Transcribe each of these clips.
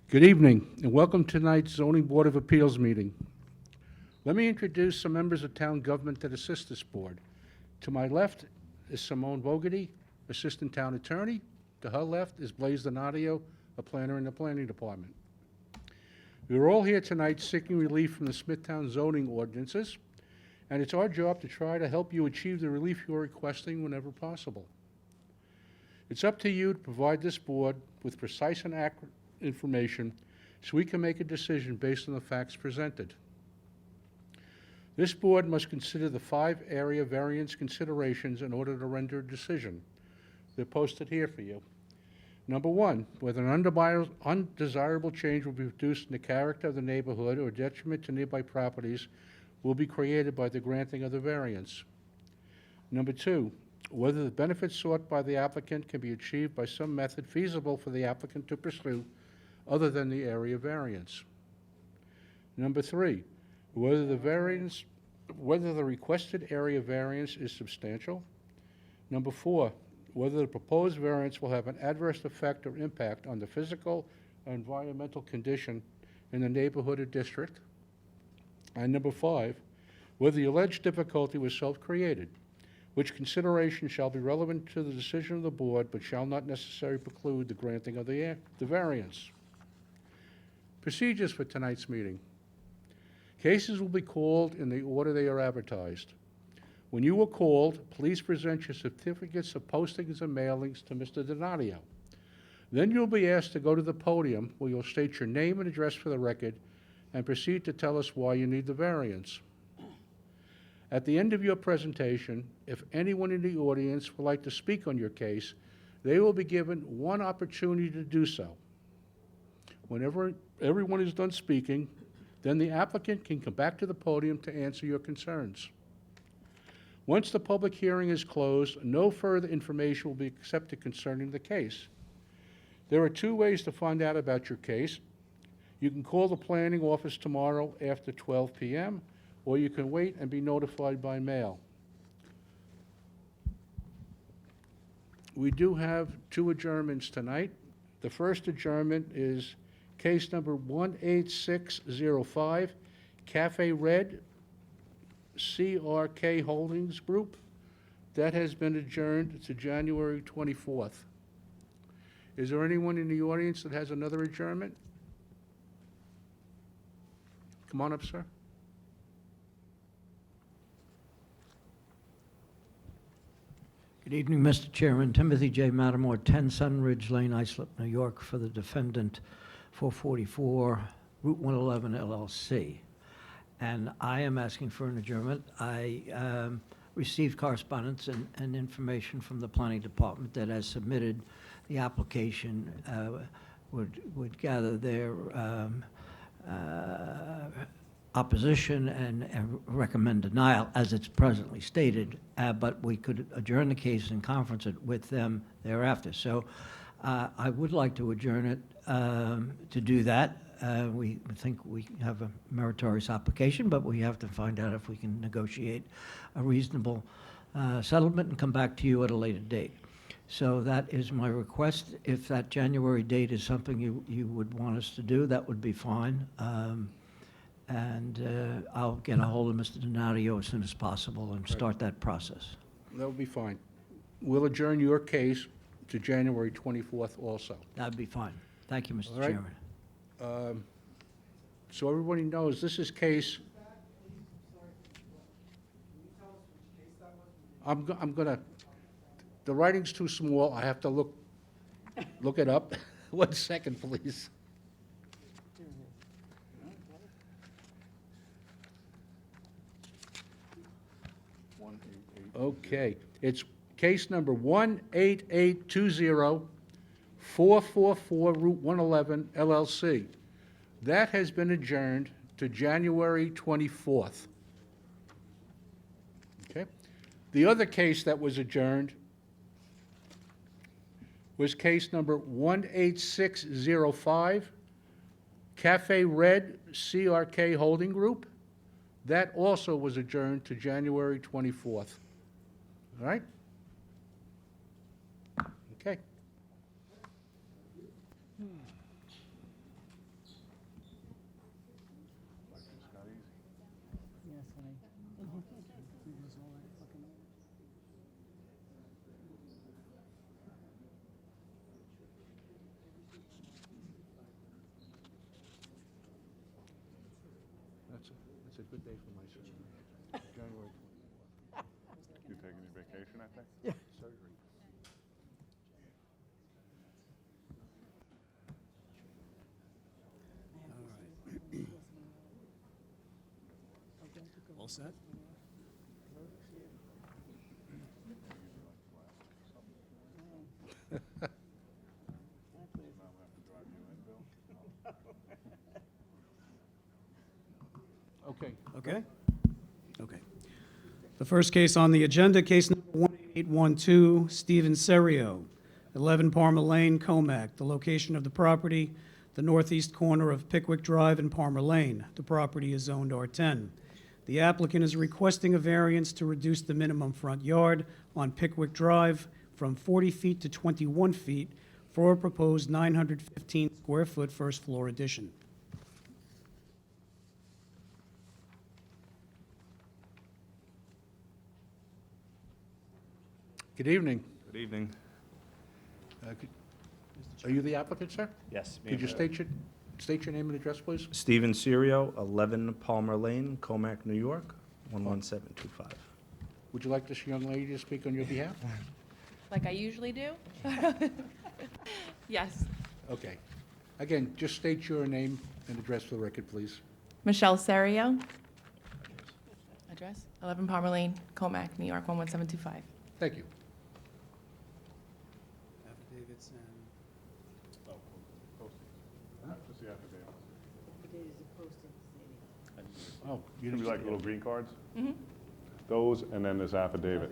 Good evening, and welcome to tonight's Zoning Board of Appeals meeting. Let me introduce some members of town government that assist this board. To my left is Simone Bogarty, Assistant Town Attorney. To her left is Blaise Donadio, a planner in the Planning Department. We are all here tonight seeking relief from the Smithtown zoning ordinances, and it's our job to try to help you achieve the relief you are requesting whenever possible. It's up to you to provide this board with precise and accurate information so we can make a decision based on the facts presented. This board must consider the 5 area variance considerations in order to render a decision. They're posted here for you. Number 1, whether an undesirable change will be produced in the character of the neighborhood or detriment to nearby properties will be created by the granting of the variance. Number 2, whether the benefits sought by the applicant can be achieved by some method feasible for the applicant to pursue other than the area variance. Number 3, whether the requested area variance is substantial. Number 4, whether the proposed variance will have an adverse effect or impact on the physical or environmental condition in the neighborhood or district. And number 5, whether the alleged difficulty was self-created, which consideration shall be relevant to the decision of the board but shall not necessarily preclude the granting of the variance. Procedures for tonight's meeting. Cases will be called in the order they are advertised. When you are called, please present your certificates of postings and mailings to Mr. Donadio. Then you'll be asked to go to the podium where you'll state your name and address for the record and proceed to tell us why you need the variance. At the end of your presentation, if anyone in the audience would like to speak on your case, they will be given one opportunity to do so. Whenever everyone is done speaking, then the applicant can come back to the podium to answer your concerns. Once the public hearing is closed, no further information will be accepted concerning the case. There are 2 ways to find out about your case. You can call the planning office tomorrow after 12 p.m., or you can wait and be notified by mail. We do have 2 adjournments tonight. The first adjournment is case number 18605, Cafe Red, CRK Holdings Group. That has been adjourned to January 24th. Is there anyone in the audience that has another adjournment? Come on up, sir. Good evening, Mr. Chairman. Timothy J. Mattermore, 10 Sunridge Lane, Islip, New York, for the defendant, 444 Route 111 LLC. And I am asking for an adjournment. I received correspondence and information from the planning department that has submitted the application would gather their opposition and recommend denial as it's presently stated, but we could adjourn the case and conference it with them thereafter. So I would like to adjourn it to do that. We think we have a meritorious application, but we have to find out if we can negotiate a reasonable settlement and come back to you at a later date. So that is my request. If that January date is something you would want us to do, that would be fine. And I'll get a hold of Mr. Donadio as soon as possible and start that process. That will be fine. We'll adjourn your case to January 24th also. That'd be fine. Thank you, Mr. All right. Chairman. So everybody knows, this is case, I'm gonna, the writing's too small, I have to look it up. 1 second, please. Okay, it's case number 18820, 444 Route 111 LLC. That has been adjourned to January 24th. Okay? The other case that was adjourned was case number 18605, Cafe Red, CRK Holding Group. That also was adjourned to January 24th. All right? Okay. It's a good day for my son. January 24th. You taking your vacation, I think? Surgery. All set? Okay. Okay? Okay. The first case on the agenda, case number 1812, Stephen Serio, 11 Palmer Lane, Comac. The location of the property, the northeast corner of Pickwick Drive and Palmer Lane. The property is zoned R10. The applicant is requesting a variance to reduce the minimum front yard on Pickwick Drive from 40 feet to 21 feet for a proposed 915 square foot first floor addition. Good evening. Good evening. Are you the applicant, sir? Yes. Could you state your name and address, please? Stephen Serio, 11 Palmer Lane, Comac, New York, 11725. Would you like this young lady to speak on your behalf? Like I usually do? Yes. Okay. Again, just state your name and address for the record, please. Michelle Serio. Address? 11 Palmer Lane, Comac, New York, 11725. Thank you. Affidavits and... Just the affidavit. Oh, you Should be didn't like little green cards? Mhm. Those, and then this affidavit.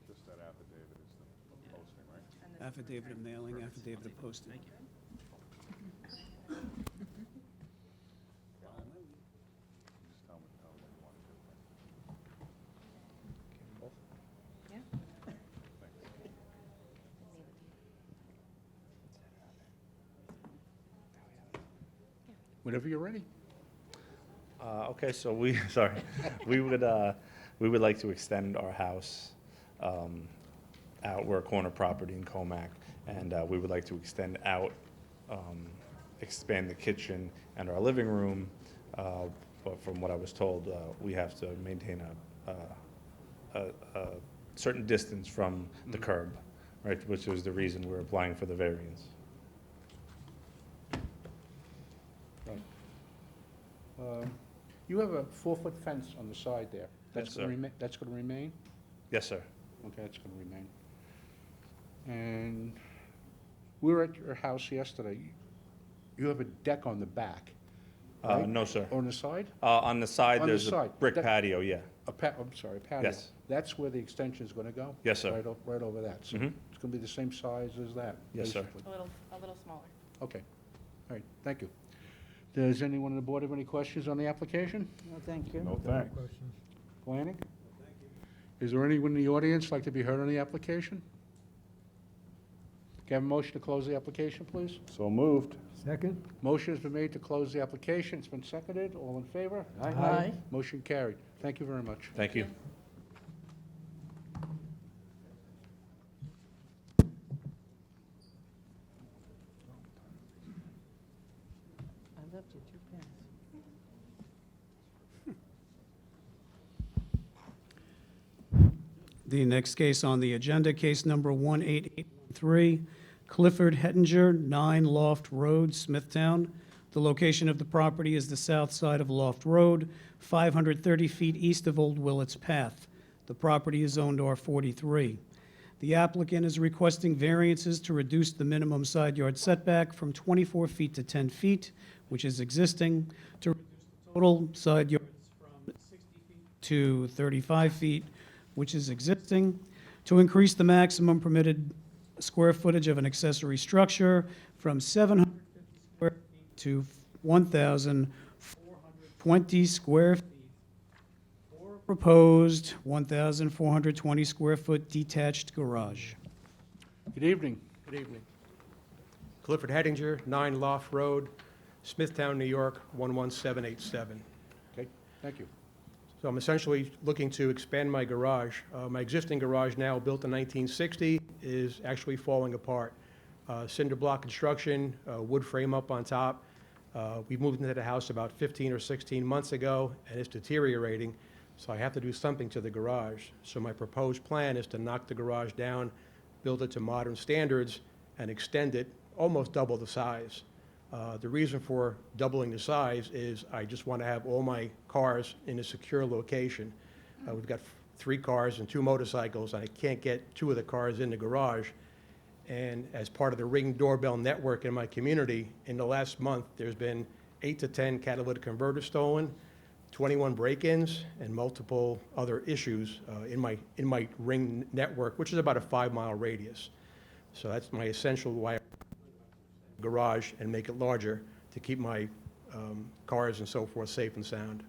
Just that affidavit is the posting, right? Affidavit of mailing, affidavit of posting. Just tell me how they want to do it. Yeah. Whenever you're ready. Okay, so sorry, we would like to extend our house out. We're a corner property in Comac, and we would like to extend out, expand the kitchen and our living room. But from what I was told, we have to maintain a certain distance from the curb, right, which is the reason we're applying for the variance. You have a 4-foot fence on the side there. Yes, sir. That's going to remain? Yes, sir. Okay, that's going to remain. And we were at your house yesterday. You have a deck on the back, right? No, sir. On the side? On the side, On the there's a side. brick That- patio, yeah. I'm sorry, a patio. Yes. That's where the extension is going to go? Yes, sir. Right over that. So Mhm. it's going to be the same size as that? Yes, sir. basically. A little smaller. Okay. All right, thank you. Does anyone on the board have any questions on the application? No, thank you. No thanks. Planning? Is there anyone in the audience like to be heard on the application? Can I have a motion to close the application, please? So moved. Second? Motion has been made to close the application. It's been seconded. All in favor? Aye. Motion carried. Thank you very much. Thank you. I left you 2 pens. The next case on the agenda, case number 18813, Clifford Hettinger, 9 Loft Road, Smithtown. The location of the property is the south side of Loft Road, 530 feet east of Old Willets Path. The property is zoned R43. The applicant is requesting variances to reduce the minimum side yard setback from 24 feet to 10 feet, which is existing, to reduce the total side yards from 60 feet to 35 feet, which is existing, to increase the maximum permitted square footage of an accessory structure from 750 square feet to 1,420 square feet, or a proposed 1,420 square foot detached garage. Good evening. Good evening. Clifford Hettinger, 9 Loft Road. Smithtown, New York, 11787. Okay, thank you. So I'm essentially looking to expand my garage. My existing garage now, built in 1960, is actually falling apart. Cinder block construction, wood frame up on top. We moved into the house about 15 or 16 months ago, and it's deteriorating, so I have to do something to the garage. So my proposed plan is to knock the garage down, build it to modern standards, and extend it almost double the size. The reason for doubling the size is I just want to have all my cars in a secure location. We've got 3 cars and 2 motorcycles, and I can't get 2 of the cars in the garage. And as part of the Ring doorbell network in my community, in the last month, there's been 8 to 10 catalytic converters stolen, 21 break-ins, and multiple other issues in my Ring network, which is about a 5-mile radius. So that's my essential why I garage and make it larger to keep my cars and so forth safe and sound.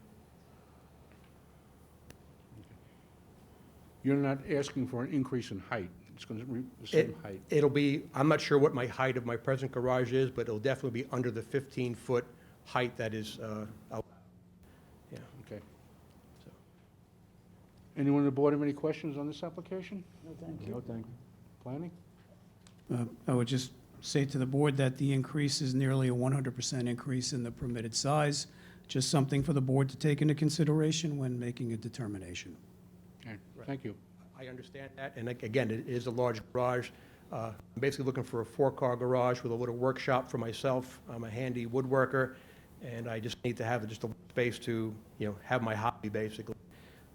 You're not asking for an increase in height. It's going to be the same height. It'll be, I'm not sure what my height of my present garage is, but it'll definitely be under the 15-foot height that is out. Yeah. Okay. Anyone on the board have any questions on this application? No, thank you. thank you. Planning? I would just say to the board that the increase is nearly a 100% increase in the permitted size, just something for the board to take into consideration when making a determination. Okay, thank you. I understand that, and again, it is a large garage. I'm basically looking for a 4-car garage with a little workshop for myself. I'm a handy woodworker, and I just need to have just a space to, have my hobby, basically.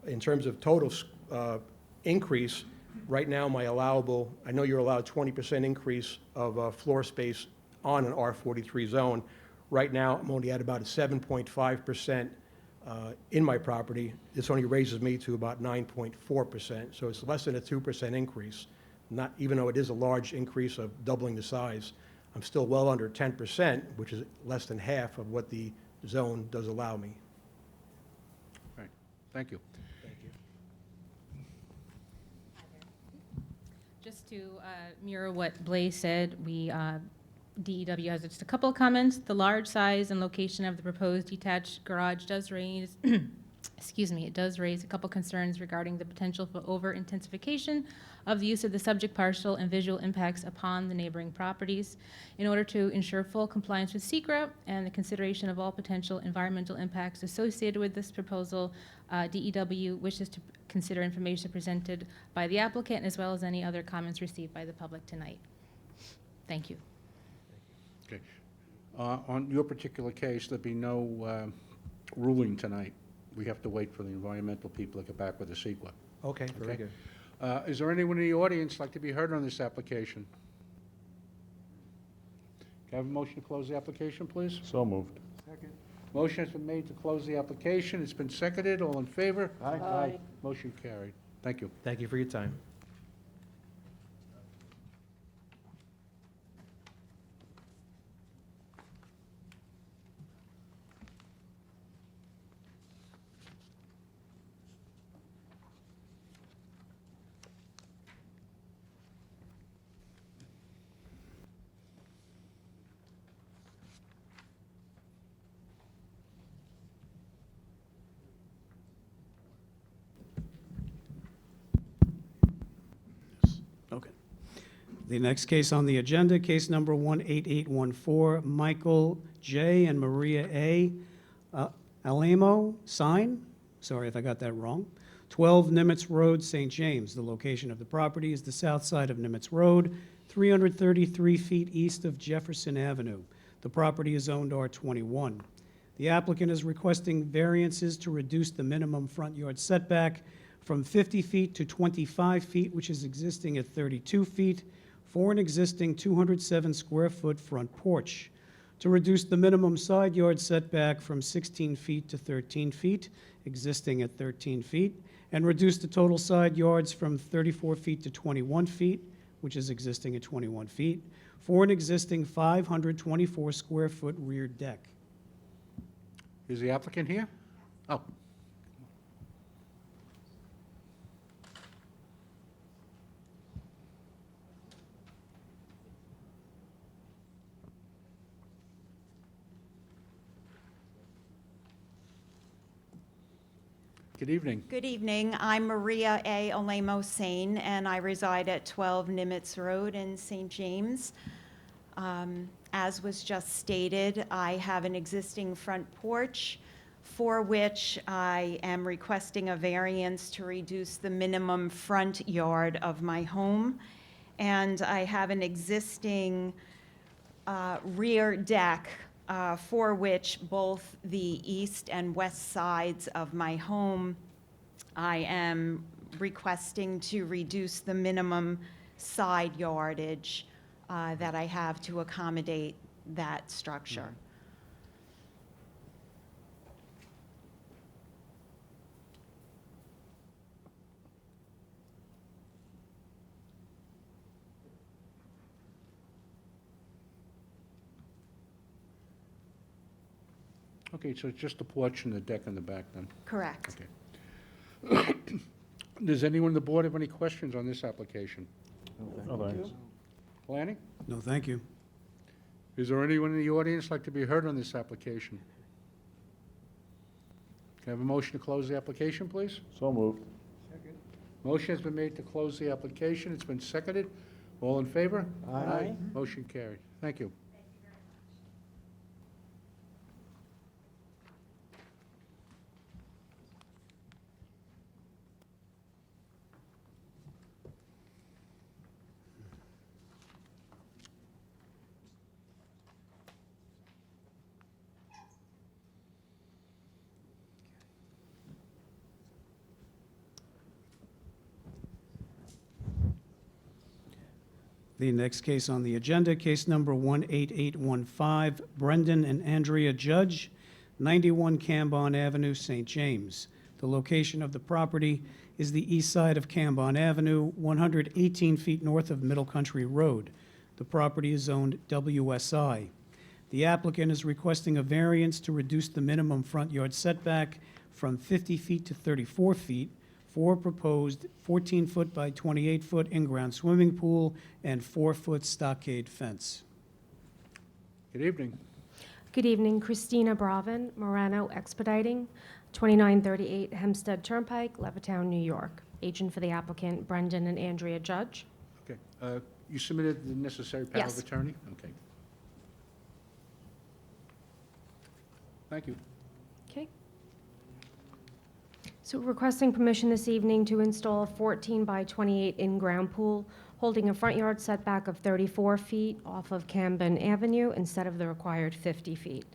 In terms of total increase, right now, my allowable, I know you're allowed 20% increase of floor space on an R43 zone. Right now, I'm only at about a 7.5% in my property. This only raises me to about 9.4%, so it's less than a 2% increase. Not, even though it is a large increase of doubling the size, I'm still well under 10%, which is less than half of what the zone does allow me. Right, thank you. Thank you. Just to mirror what Blaze said, DEW has just a couple of comments. The large size and location of the proposed detached garage does raise, it does raise a couple concerns regarding the potential for over-intensification of the use of the subject parcel and visual impacts upon the neighboring properties. In order to ensure full compliance with SECRA and the consideration of all potential environmental impacts associated with this proposal, DEW wishes to consider information presented by the applicant as well as any other comments received by the public tonight. Thank you. Okay. On your particular case, there'd be no ruling tonight. We have to wait for the environmental people to get back with the CEQA. Okay, very Okay. good. Is there anyone in the audience like to be heard on this application? Can I have a motion to close the application, please? So moved. Motion has been made to close the application. It's been seconded. All in favor? Aye. Motion carried. Thank you. Thank you for your time. Okay. The next case on the agenda, case number 18814, Michael J. and Maria A. Alamo, sign, sorry if I got that wrong, 12 Nimitz Road, St. James. The location of the property is the south side of Nimitz Road, 333 feet east of Jefferson Avenue. The property is owned R21. The applicant is requesting variances to reduce the minimum front yard setback from 50 feet to 25 feet, which is existing at 32 feet, for an existing 207 square foot front porch. To reduce the minimum side yard setback from 16 feet to 13 feet, existing at 13 feet, and reduce the total side yards from 34 feet to 21 feet, which is existing at 21 feet, for an existing 524 square foot rear deck. Is the applicant here? Oh. Good evening. Good evening. I'm Maria A. Olemo Sane, and I reside at 12 Nimitz Road in St. James. As was just stated, I have an existing front porch for which I am requesting a variance to reduce the minimum front yard of my home. And I have an existing rear deck for which both the east and west sides of my home, I am requesting to reduce the minimum side yardage that I have to accommodate that structure. Okay, so it's just the porch and the deck in the back then? Correct. Okay. Does anyone on the board have any questions on this application? No, thanks. Planning? No, thank you. Is there anyone in the audience like to be heard on this application? Can I have a motion to close the application, please? So moved. Motion has been made to close the application. It's been seconded. All in favor? Aye. Motion carried. Thank you. The next case on the agenda, case number 18815, Brendan and Andrea Judge, 91 Cambon Avenue, St. James. The location of the property is the east side of Cambon Avenue, 118 feet north of Middle Country Road. The property is zoned WSI. The applicant is requesting a variance to reduce the minimum front yard setback from 50 feet to 34 feet for proposed 14-foot by 28-foot in-ground swimming pool and 4-foot stockade fence. Good evening. Good evening, Christina Bravin, Morano Expediting, 2938 Hempstead Turnpike, Levittown, New York. Agent for the applicant, Brendan and Andrea Judge. Okay. You submitted the necessary power of Yes. attorney? Okay. Thank you. Okay. So requesting permission this evening to install a 14 by 28 in-ground pool holding a front yard setback of 34 feet off of Camden Avenue instead of the required 50 feet.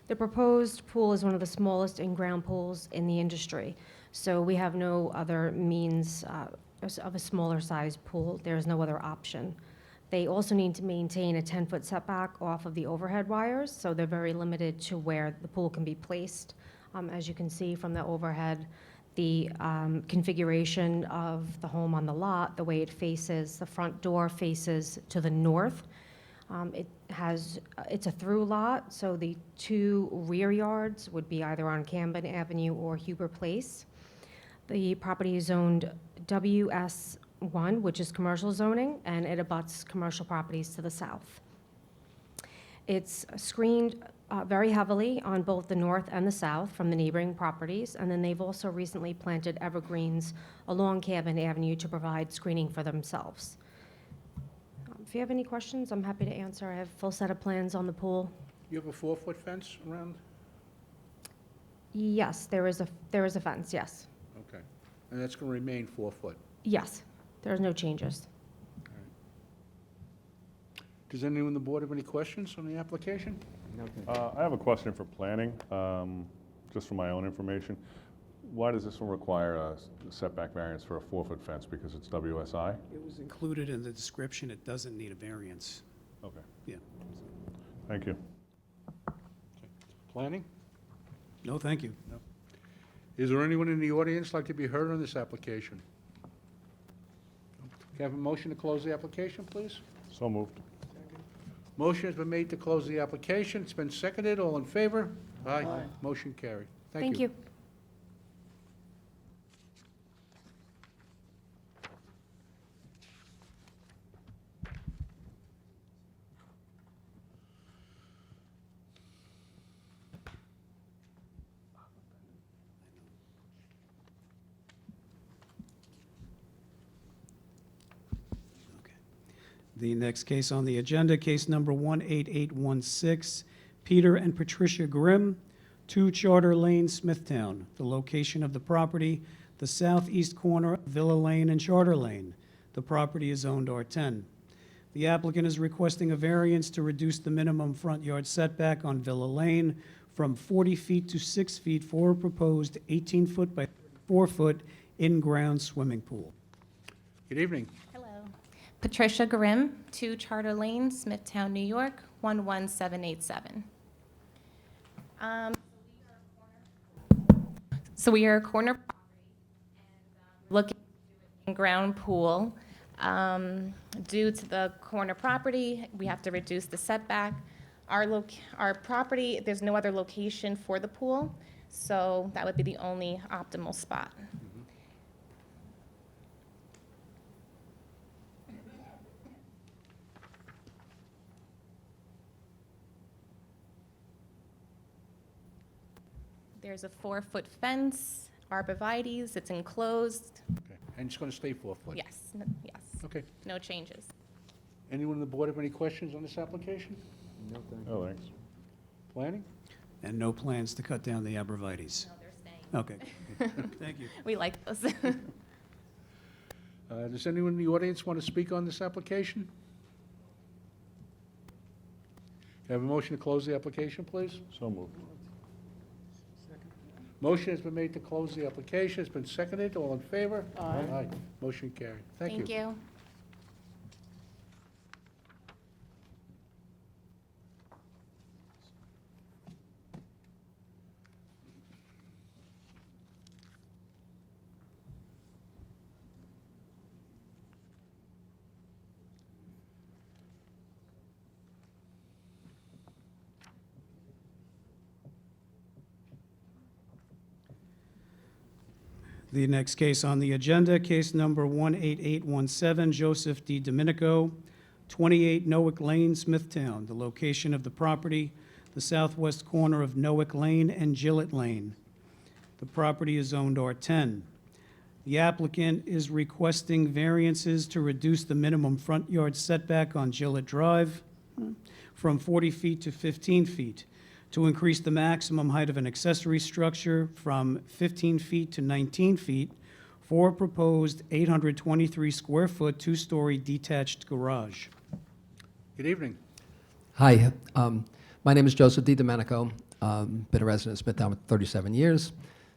The proposed pool is one of the smallest in-ground pools in the industry, so we have no other means of a smaller size pool. There is no other option. They also need to maintain a 10-foot setback off of the overhead wires, so they're very limited to where the pool can be placed. As you can see from the overhead, the configuration of the home on the lot, the way it faces, the front door faces to the north. It's a through lot, so the two rear yards would be either on Camden Avenue or Huber Place. The property is zoned WS1, which is commercial zoning, and it abuts commercial properties to the south. It's screened very heavily on both the north and the south from the neighboring properties, and then they've also recently planted evergreens along Camden Avenue to provide screening for themselves. If you have any questions, I'm happy to answer. I have a full set of plans on the pool. You have a 4-foot fence around? Yes, there is a fence, yes. Okay. And that's going to remain 4 foot? Yes, there's no changes. Does anyone on the board have any questions on the application? I have a question for planning, just for my own information. Why does this one require a setback variance for a 4-foot fence? Because it's WSI? It was included in the description. It doesn't need a variance. Okay, Yeah. thank you. Planning? No, thank you. Is there anyone in the audience like to be heard on this application? Can I have a motion to close the application, please? So moved. Motion has been made to close the application. It's been seconded. All in favor? Aye. Motion carried. Thank you. The next case on the agenda, case number 18816, Peter and Patricia Grimm, 2 Charter Lane, Smithtown. The location of the property, the southeast corner of Villa Lane and Charter Lane. The property is zoned R10. The applicant is requesting a variance to reduce the minimum front yard setback on Villa Lane from 40 feet to 6 feet for a proposed 18-foot by 34-foot in-ground swimming pool. Good evening. Hello. Patricia Grimm, 2 Charter Lane, Smithtown, New York, 11787. So we are a corner property and looking at a ground pool. Due to the corner property, we have to reduce the setback. Our property, there's no other location for the pool, so that would be the only optimal spot. There's a 4-foot fence, arborvitae's, it's enclosed. Okay. And it's going to stay 4 foot? Yes, yes, Okay. no changes. Anyone on the board have any questions on this application? Oh, thanks. Planning? And no plans to cut down the arborvitae's. No, they're staying. Okay, thank you. We like those. Does anyone in the audience want to speak on this application? Can I have a motion to close the application, please? So moved. Motion has been made to close the application. It's been seconded. All in favor? Aye. Motion carried. Thank you. Thank you. The next case on the agenda, case number 18817, Joseph D. Domenico, 28 Noack Lane, Smithtown. The location of the property, the southwest corner of Noack Lane and Gillett Lane. The property is zoned R10. The applicant is requesting variances to reduce the minimum front yard setback on Gillett Drive from 40 feet to 15 feet, to increase the maximum height of an accessory structure from 15 feet to 19 feet for a proposed 823 square foot, 2-story detached garage. Good evening. Hi, my name is Joseph D. Domenico. Been a resident of Smithtown for 37 years.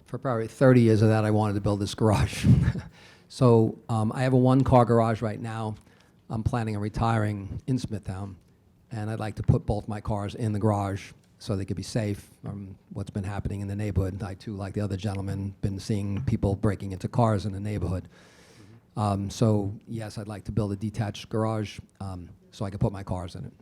For probably 30 years of that, I wanted to build this garage. So I have a 1-car garage right now. I'm planning on retiring in Smithtown, and I'd like to put both my cars in the garage so they could be safe from what's been happening in the neighborhood. I too, like the other gentleman, been seeing people breaking into cars in the neighborhood. So yes, I'd like to build a detached garage so I could put my cars in it.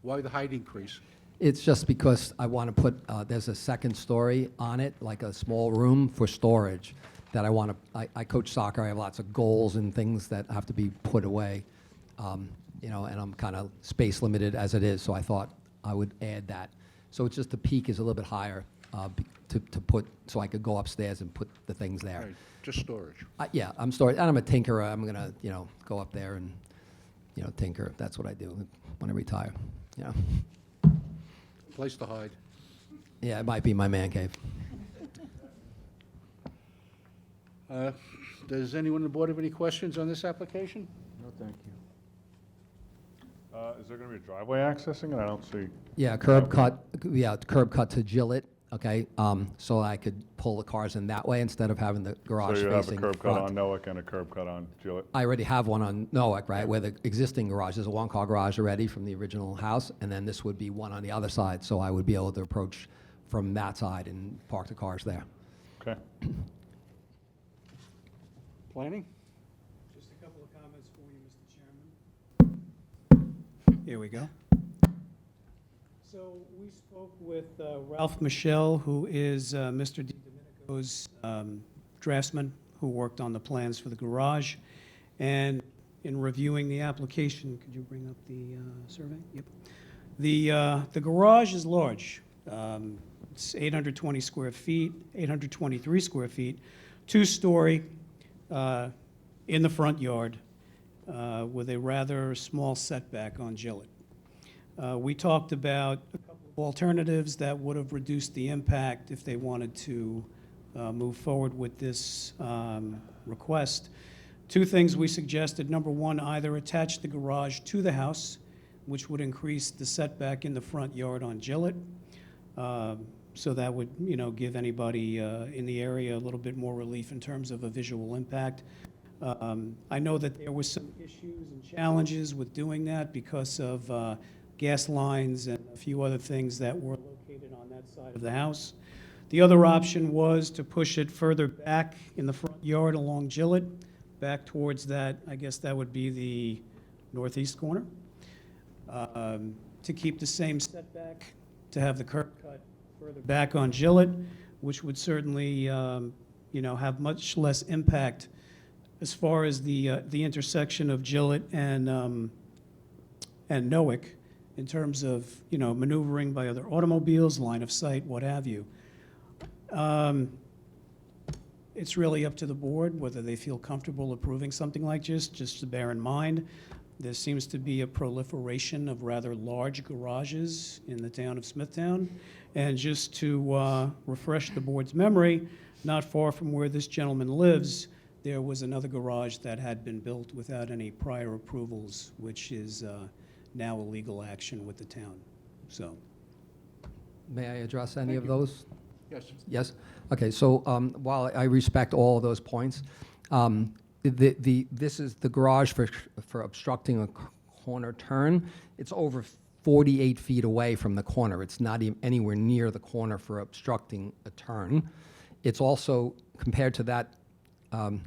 Why the height increase? It's just because I want to put, there's a second story on it, like a small room for storage that I want to, I coach soccer, I have lots of goals and things that have to be put away, you know, and I'm kind of space limited as it is, so I thought I would add that. So it's just the peak is a little bit higher to put, so I could go upstairs and put the things there. Right, just storage. Yeah, I'm storage, and I'm a tinkerer. I'm gonna, you know, go up there and, you know, tinker. That's what I do when I retire. Yeah. Place to hide. Yeah, it might be my man cave. Does anyone on the board have any questions on this application? No, thank you. Is there going to be a driveway accessing it? I don't see. Yeah, curb cut. Yeah, curb cut to Gillett. Okay, so I could pull the cars in that way instead of having the garage So you have a facing curb cut front. on Noack and a curb cut on Gillett? I already have one on Noack, right, where the existing garage, there's a 1-car garage already from the original house, and then this would be one on the other side, so I would be able to approach from that side and park the cars there. Okay. Planning? Just a couple of comments for you, Mr. Chairman. Here we go. So we spoke with Ralph Michelle, who is Mr. Di Domenico's draftsman, who worked on the plans for the garage. And in reviewing the application, could you bring up the survey? Yep. The garage is large. It's 820 square feet, 823 square feet, 2-story in the front yard. with a rather small setback on Gillett. We talked about a couple of alternatives that would have reduced the impact if they wanted to move forward with this request. Two things we suggested. Number one, either attach the garage to the house, which would increase the setback in the front yard on Gillett. So that would, give anybody in the area a little bit more relief in terms of a visual impact. I know that there were some issues and challenges with doing that because of gas lines and a few other things that were located on that side of the house. The other option was to push it further back in the front yard along Gillett, back towards that, I guess that would be the northeast corner, to keep the same setback, to have the curb cut further back on Gillett, which would certainly, have much less impact as far as the intersection of Gillett and Noack in terms of, maneuvering by other automobiles, line of sight, what have you. It's really up to the board whether they feel comfortable approving something like this, just to bear in mind. There seems to be a proliferation of rather large garages in the town of Smithtown. And just to refresh the board's memory, not far from where this gentleman lives, there was another garage that had been built without any prior approvals, which is now a legal action with the town. So, May I address any of those? Yes. Yes? Okay, so while I respect all of those points, this is the garage for obstructing a corner turn. It's over 48 feet away from the corner. It's not even anywhere near the corner for obstructing a turn. It's also, compared to that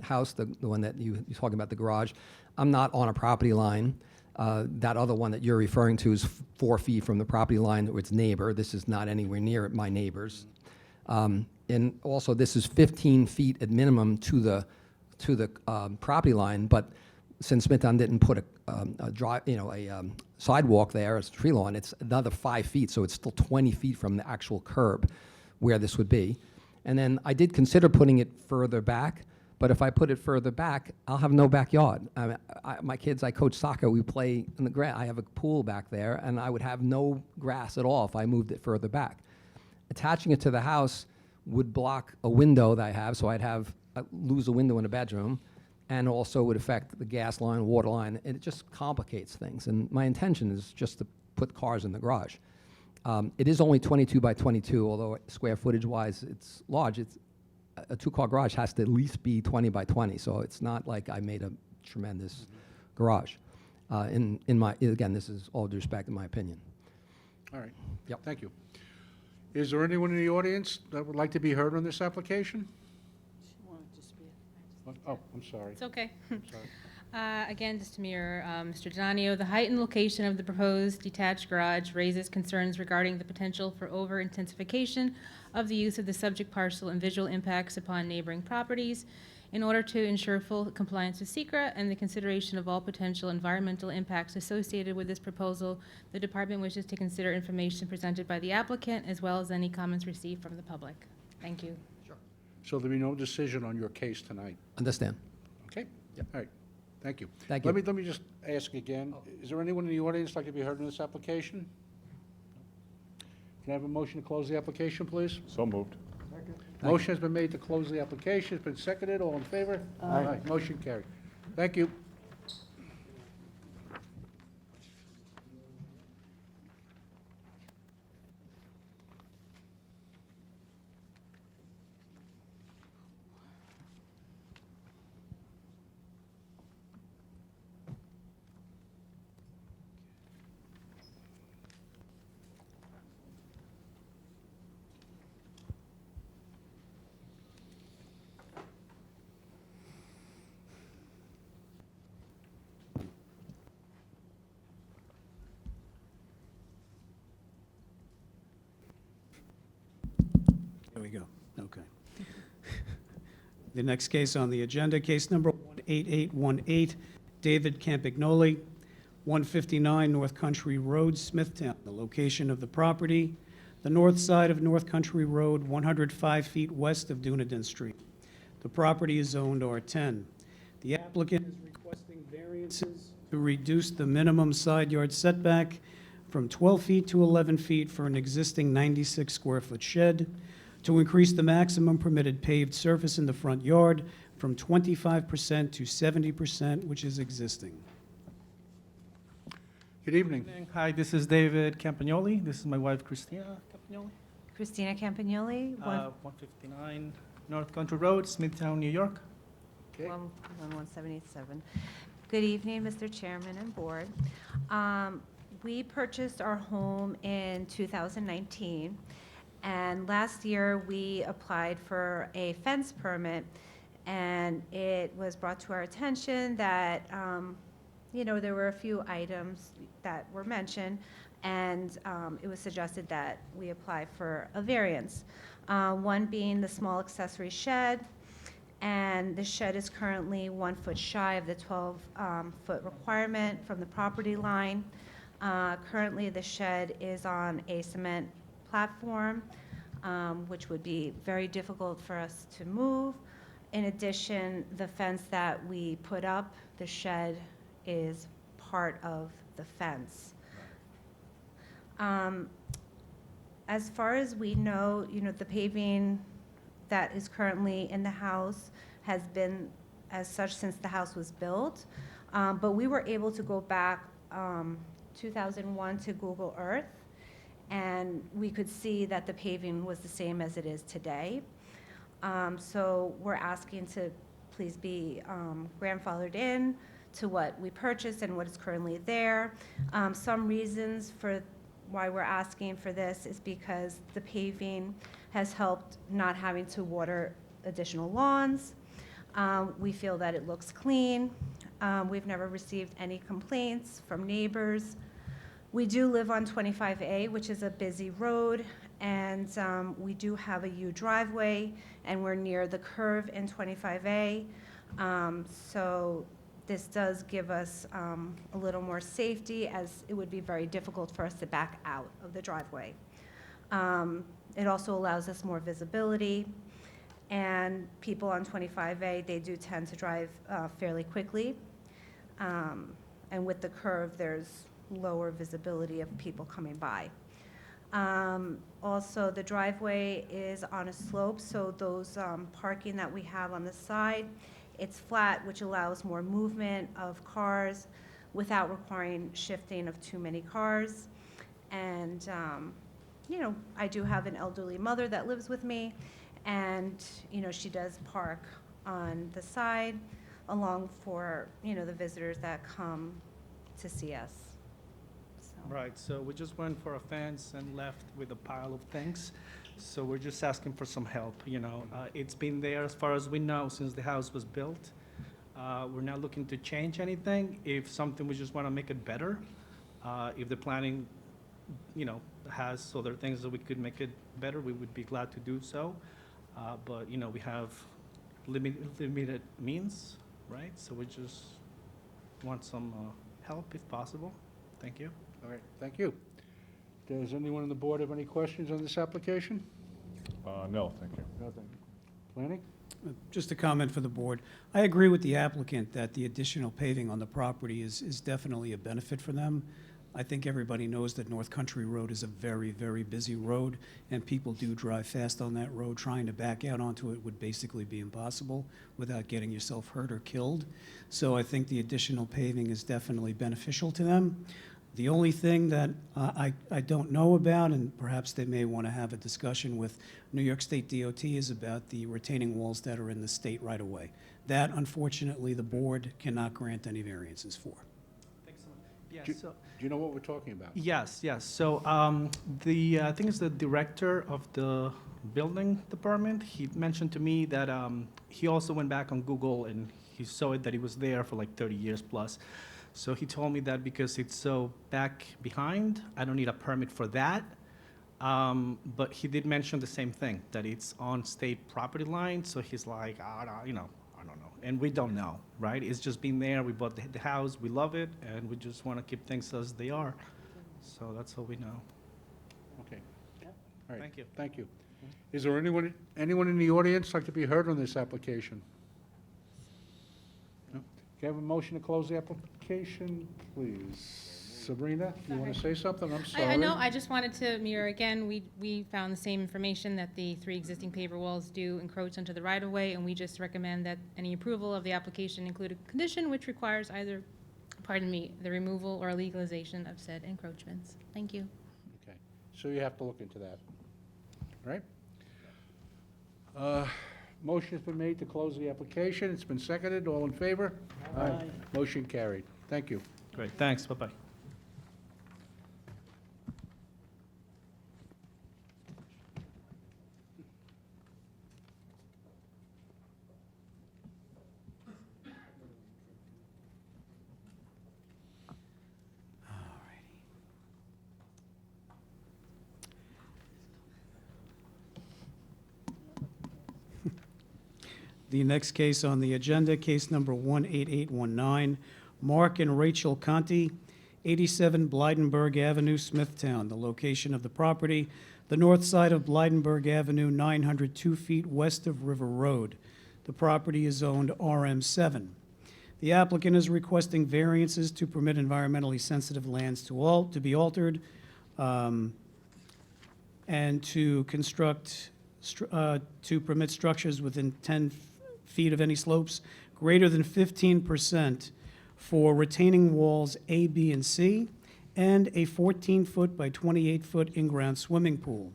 house, the one that you're talking about, the garage, I'm not on a property line. That other one that you're referring to is 4 feet from the property line to its neighbor. This is not anywhere near my neighbor's. And also, this is 15 feet at minimum to the property line, but since Smithtown didn't put a sidewalk there as a tree lawn, it's another 5 feet, so it's still 20 feet from the actual curb where this would be. And then I did consider putting it further back, but if I put it further back, I'll have no backyard. My kids, I coach soccer, we play in the grass. I have a pool back there, and I would have no grass at all if I moved it further back. Attaching it to the house would block a window that I have, so I'd lose a window in a bedroom, and also would affect the gas line, water line, and it just complicates things. And my intention is just to put cars in the garage. It is only 22 by 22, although square footage-wise it's large. A two-car garage has to at least be 20 by 20, so it's not like I made a tremendous garage. Again, this is all due respect in my opinion. All right. Yep. Thank you. Is there anyone in the audience that would like to be heard on this application? She wanted to speak. Oh, I'm sorry. It's okay. Sorry. Again, just to mirror Mr. Donadio, the height and location of the proposed detached garage raises concerns regarding the potential for over-intensification of the use of the subject parcel and visual impacts upon neighboring properties. In order to ensure full compliance with SECRA and the consideration of all potential environmental impacts associated with this proposal, the department wishes to consider information presented by the applicant as well as any comments received from the public. Thank you. So there'll be no decision on your case tonight? Understand? Okay? Yep. All right. Thank you. Thank you. Let me just ask again. Is there anyone in the audience like to be heard on this application? Can I have a motion to close the application, please? So moved. Motion has been made to close the application. It's been seconded. All in favor? Aye. Motion carried. Thank you. there we go. Okay. The next case on the agenda, case number 18818, David Campagnoli, 159 North Country Road, Smithtown. The location of the property, the north side of North Country Road, 105 feet west of Dunedin Street. The property is zoned R10. The applicant is requesting variances to reduce the minimum side yard setback from 12 feet to 11 feet for an existing 96 square foot shed, to increase the maximum permitted paved surface in the front yard from 25% to 70%, which is existing. Good evening. Hi, this is David Campagnoli. This is my wife, Christina Campagnoli. Christina Campagnoli, 159 North Country Road, Smithtown, New York. Okay. 11787. Good evening, Mr. Chairman and Board. We purchased our home in 2019, and last year we applied for a fence permit, and it was brought to our attention that, there were a few items that were mentioned, and it was suggested that we apply for a variance. One being the small accessory shed, and the shed is currently 1 foot shy of the 12-foot requirement from the property line. Currently, the shed is on a cement platform, which would be very difficult for us to move. In addition, the fence that we put up, the shed is part of the fence. As far as we know, the paving that is currently in the house has been as such since the house was built. But we were able to go back 2001 to Google Earth, and we could see that the paving was the same as it is today. So we're asking to please be grandfathered in to what we purchased and what is currently there. Some reasons for why we're asking for this is because the paving has helped not having to water additional lawns. We feel that it looks clean. We've never received any complaints from neighbors. We do live on 25A, which is a busy road, and we do have a U driveway, and we're near the curve in 25A. So this does give us a little more safety, as it would be very difficult for us to back out of the driveway. It also allows us more visibility, and people on 25A, they do tend to drive fairly quickly. And with the curve, there's lower visibility of people coming by. Also, the driveway is on a slope, so those parking that we have on the side, it's flat, which allows more movement of cars without requiring shifting of too many cars. And, I do have an elderly mother that lives with me, and, she does park on the side along for, the visitors that come to see us. So. Right, so we just went for a fence and left with a pile of things. So we're just asking for some help, It's been there, as far as we know, since the house was built. We're not looking to change anything. If something, we just want to make it better. If the planning, has other things that we could make it better, we would be glad to do so. But, we have limited means, right? So we just want some help if possible. Thank you. All right, thank you. Does anyone on the board have any questions on this application? No, thank you. Nothing. Planning? Just a comment for the board. I agree with the applicant that the additional paving on the property is definitely a benefit for them. I think everybody knows that North Country Road is a very, very busy road, and people do drive fast on that road. Trying to back out onto it would basically be impossible without getting yourself hurt or killed. So I think the additional paving is definitely beneficial to them. The only thing that I don't know about, and perhaps they may want to have a discussion with New York State DOT, is about the retaining walls that are in the state right away. That, unfortunately, the board cannot grant any variances for. Thanks so much. Do- Yes, so, Do you know what we're talking about? yes. So I think it's the director of the building department. He mentioned to me that he also went back on Google and he saw it that it was there for like 30 years plus. So he told me that because it's so back behind, I don't need a permit for that. But he did mention the same thing, that it's on state property line. So he's like, I don't know. And we don't know, right? It's just been there. We bought the house. We love it. And we just want to keep things as they are. So that's all we know. Okay. All right. Thank you. Thank you. Is there anyone in the audience like to be heard on this application? No? Can I have a motion to close the application, please? Sabrina, you want to say something? I'm sorry. I know, I just wanted to mirror again, we found the same information that the 3 existing paver walls do encroach onto the right-of-way, and we just recommend that any approval of the application include a condition which requires either, pardon me, the removal or legalization of said encroachments. Thank you. Okay, so you have to look into that, right? Motion has been made to close the application. It's been seconded. All in favor? Aye. Motion carried. Thank you. Great, thanks, bye-bye. The next case on the agenda, case number 18819, Mark and Rachel Conti, 87 Blydenburg Avenue, Smithtown. The location of the property, the north side of Blydenburg Avenue, 902 feet west of River Road. The property is zoned RM7. The applicant is requesting variances to permit environmentally sensitive lands to be altered and to construct, to permit structures within 10 feet of any slopes greater than 15% for retaining walls A, B, and C, and a 14-foot by 28-foot in-ground swimming pool.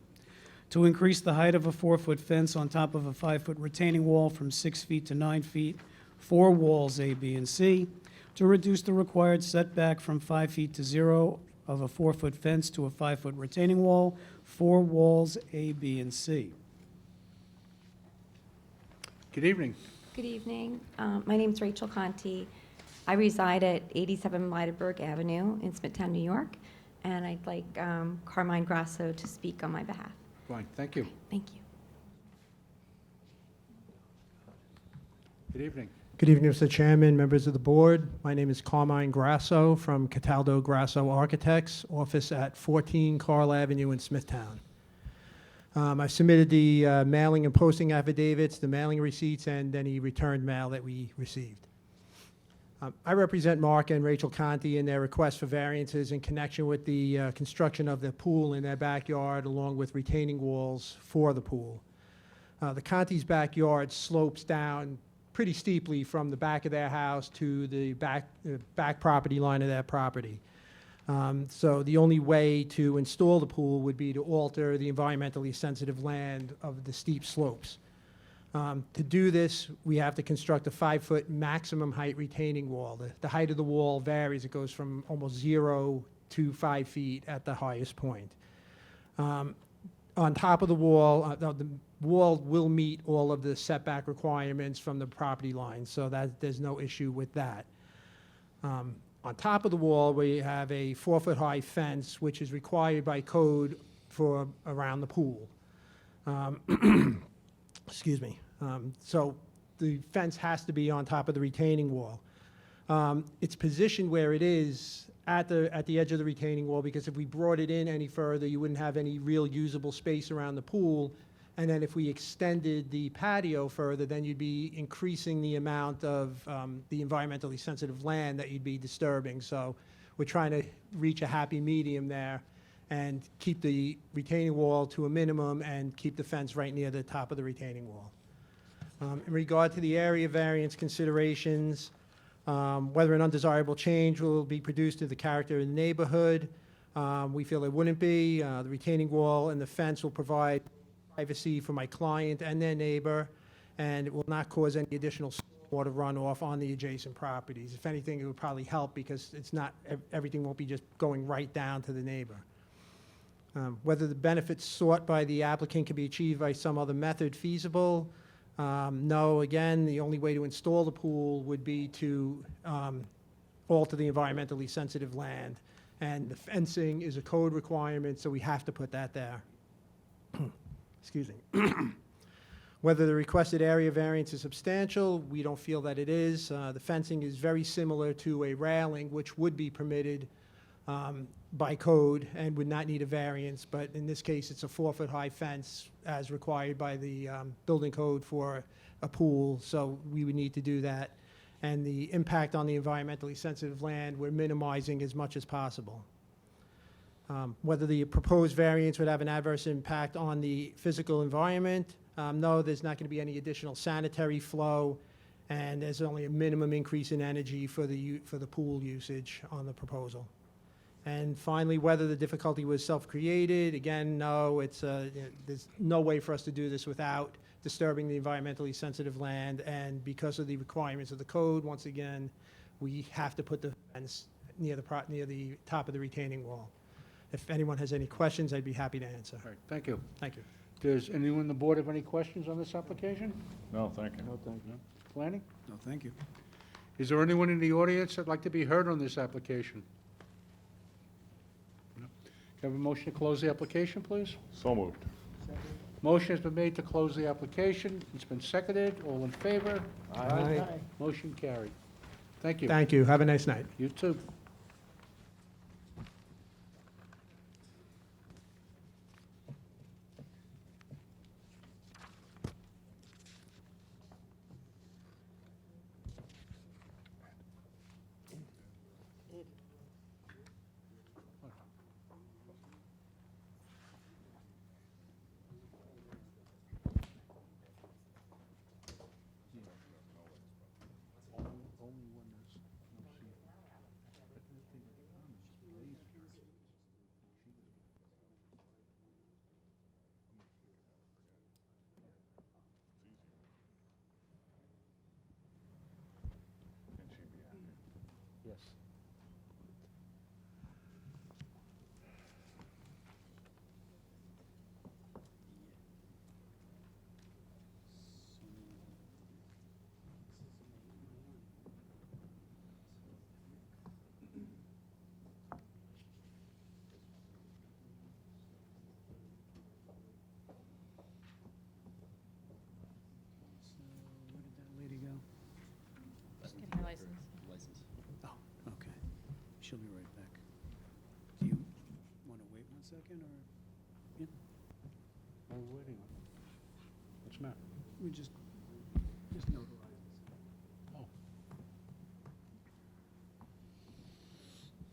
To increase the height of a 4-foot fence on top of a 5-foot retaining wall from 6 feet to 9 feet for walls A, B, and C. To reduce the required setback from 5 feet to 0 of a 4-foot fence to a 5-foot retaining wall for walls A, B, and C. Good evening. Good evening. My name's Rachel Conti. I reside at 87 Blydenburg Avenue in Smithtown, New York, and I'd like Carmine Grasso to speak on my behalf. Fine, thank you. Thank you. Good evening. Good evening, Mr. Chairman, members of the board. My name is Carmine Grasso from Cataldo Grasso Architects, office at 14 Carl Avenue in Smithtown. I've submitted the mailing and posting affidavits, the mailing receipts, and any returned mail that we received. I represent Mark and Rachel Conti in their request for variances in connection with the construction of the pool in their backyard, along with retaining walls for the pool. The Conti's backyard slopes down pretty steeply from the back of their house to the back property line of their property. So the only way to install the pool would be to alter the environmentally sensitive land of the steep slopes. To do this, we have to construct a 5-foot maximum height retaining wall. The height of the wall varies. It goes from almost 0 to 5 feet at the highest point. On top of the wall will meet all of the setback requirements from the property line, so that there's no issue with that. On top of the wall, we have a 4-foot high fence, which is required by code for around the pool. Excuse me. So the fence has to be on top of the retaining wall. It's positioned where it is at the edge of the retaining wall, because if we brought it in any further, you wouldn't have any real usable space around the pool. And then if we extended the patio further, then you'd be increasing the amount of the environmentally sensitive land that you'd be disturbing. So we're trying to reach a happy medium there and keep the retaining wall to a minimum and keep the fence right near the top of the retaining wall. In regard to the area variance considerations, whether an undesirable change will be produced to the character of the neighborhood, we feel it wouldn't be. The retaining wall and the fence will provide privacy for my client and their neighbor, and it will not cause any additional water runoff on the adjacent properties. If anything, it would probably help, because it's not, everything won't be just going right down to the neighbor. Whether the benefits sought by the applicant can be achieved by some other method feasible, no. Again, the only way to install the pool would be to alter the environmentally sensitive land, and the fencing is a code requirement, so we have to put that there. Excuse me. Whether the requested area variance is substantial, we don't feel that it is. The fencing is very similar to a railing, which would be permitted by code and would not need a variance, but in this case, it's a 4-foot high fence as required by the building code for a pool, so we would need to do that. and the impact on the environmentally sensitive land, we're minimizing as much as possible. Whether the proposed variance would have an adverse impact on the physical environment, no, there's not going to be any additional sanitary flow, and there's only a minimum increase in energy for the pool usage on the proposal. And finally, whether the difficulty was self-created, again, no, there's no way for us to do this without disturbing the environmentally sensitive land, and because of the requirements of the code, once again, we have to put the fence near the top of the retaining wall. If anyone has any questions, I'd be happy to answer. All right, thank you. Thank you. Does anyone on the board have any questions on this application? No, thank you. No, thank you. Planning? No, thank you. Is there anyone in the audience that'd like to be heard on this application? No. Can I have a motion to close the application, please? So moved. Motion has been made to close the application. It's been seconded. All in favor? Aye. Motion carried. Thank you. Thank you. Have a nice night. You too. Yes. Where did that lady go? Just get her license. Oh, okay. She'll be right back. Do you want to wait 1 second, or? Yeah, What are we waiting on? What's the matter? we just notarize this. Oh.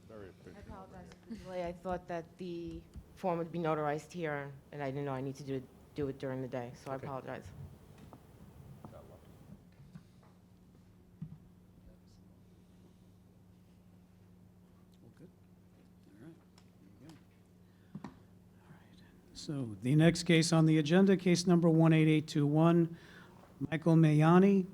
Very I efficient. apologize for the delay. I thought that the form would be notarized here, and I didn't know I need to do it during the day, so I Okay. apologize. Got lucky. All good? All right, there you go. All right, so the next case on the agenda, case number 18821, Michael Mayani,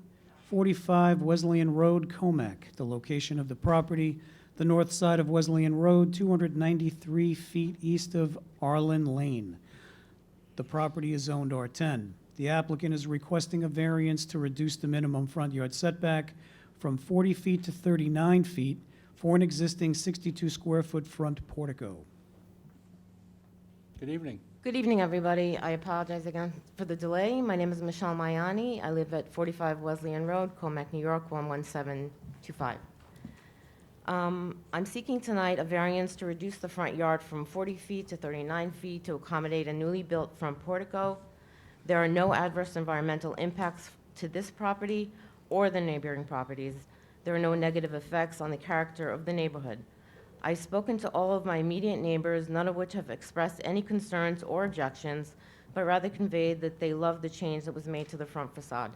45 Wesleyan Road, Comac. The location of the property, the north side of Wesleyan Road, 293 feet east of Arlen Lane. The property is zoned R10. The applicant is requesting a variance to reduce the minimum front yard setback from 40 feet to 39 feet for an existing 62-square-foot front portico. Good evening. Good evening, everybody. I apologize again for the delay. My name is Michelle Mayani. I live at 45 Wesleyan Road, Comac, New York, 11725. I'm seeking tonight a variance to reduce the front yard from 40 feet to 39 feet to accommodate a newly built front portico. There are no adverse environmental impacts to this property or the neighboring properties. There are no negative effects on the character of the neighborhood. I've spoken to all of my immediate neighbors, none of which have expressed any concerns or objections, but rather conveyed that they love the change that was made to the front facade.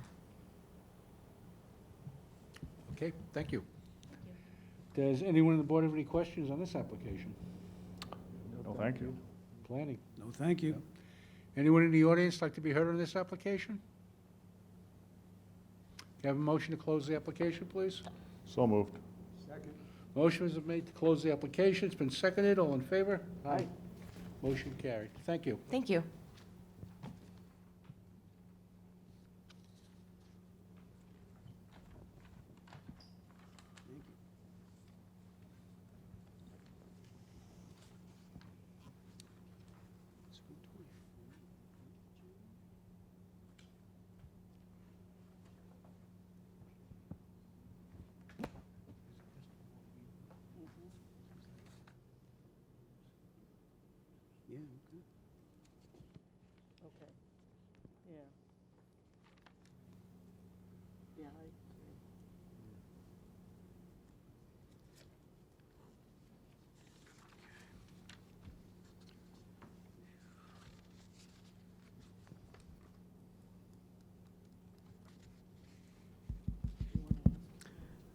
Okay, thank you. Does anyone on the board have any questions on this application? No, thank you. Planning? No, thank you. Anyone in the audience like to be heard on this application? Can I have a motion to close the application, please? So moved. Motion is made to close the application. It's been seconded. All in favor? Aye. Motion carried. Thank you. Thank you. Yeah, okay. Okay. Yeah. Yeah,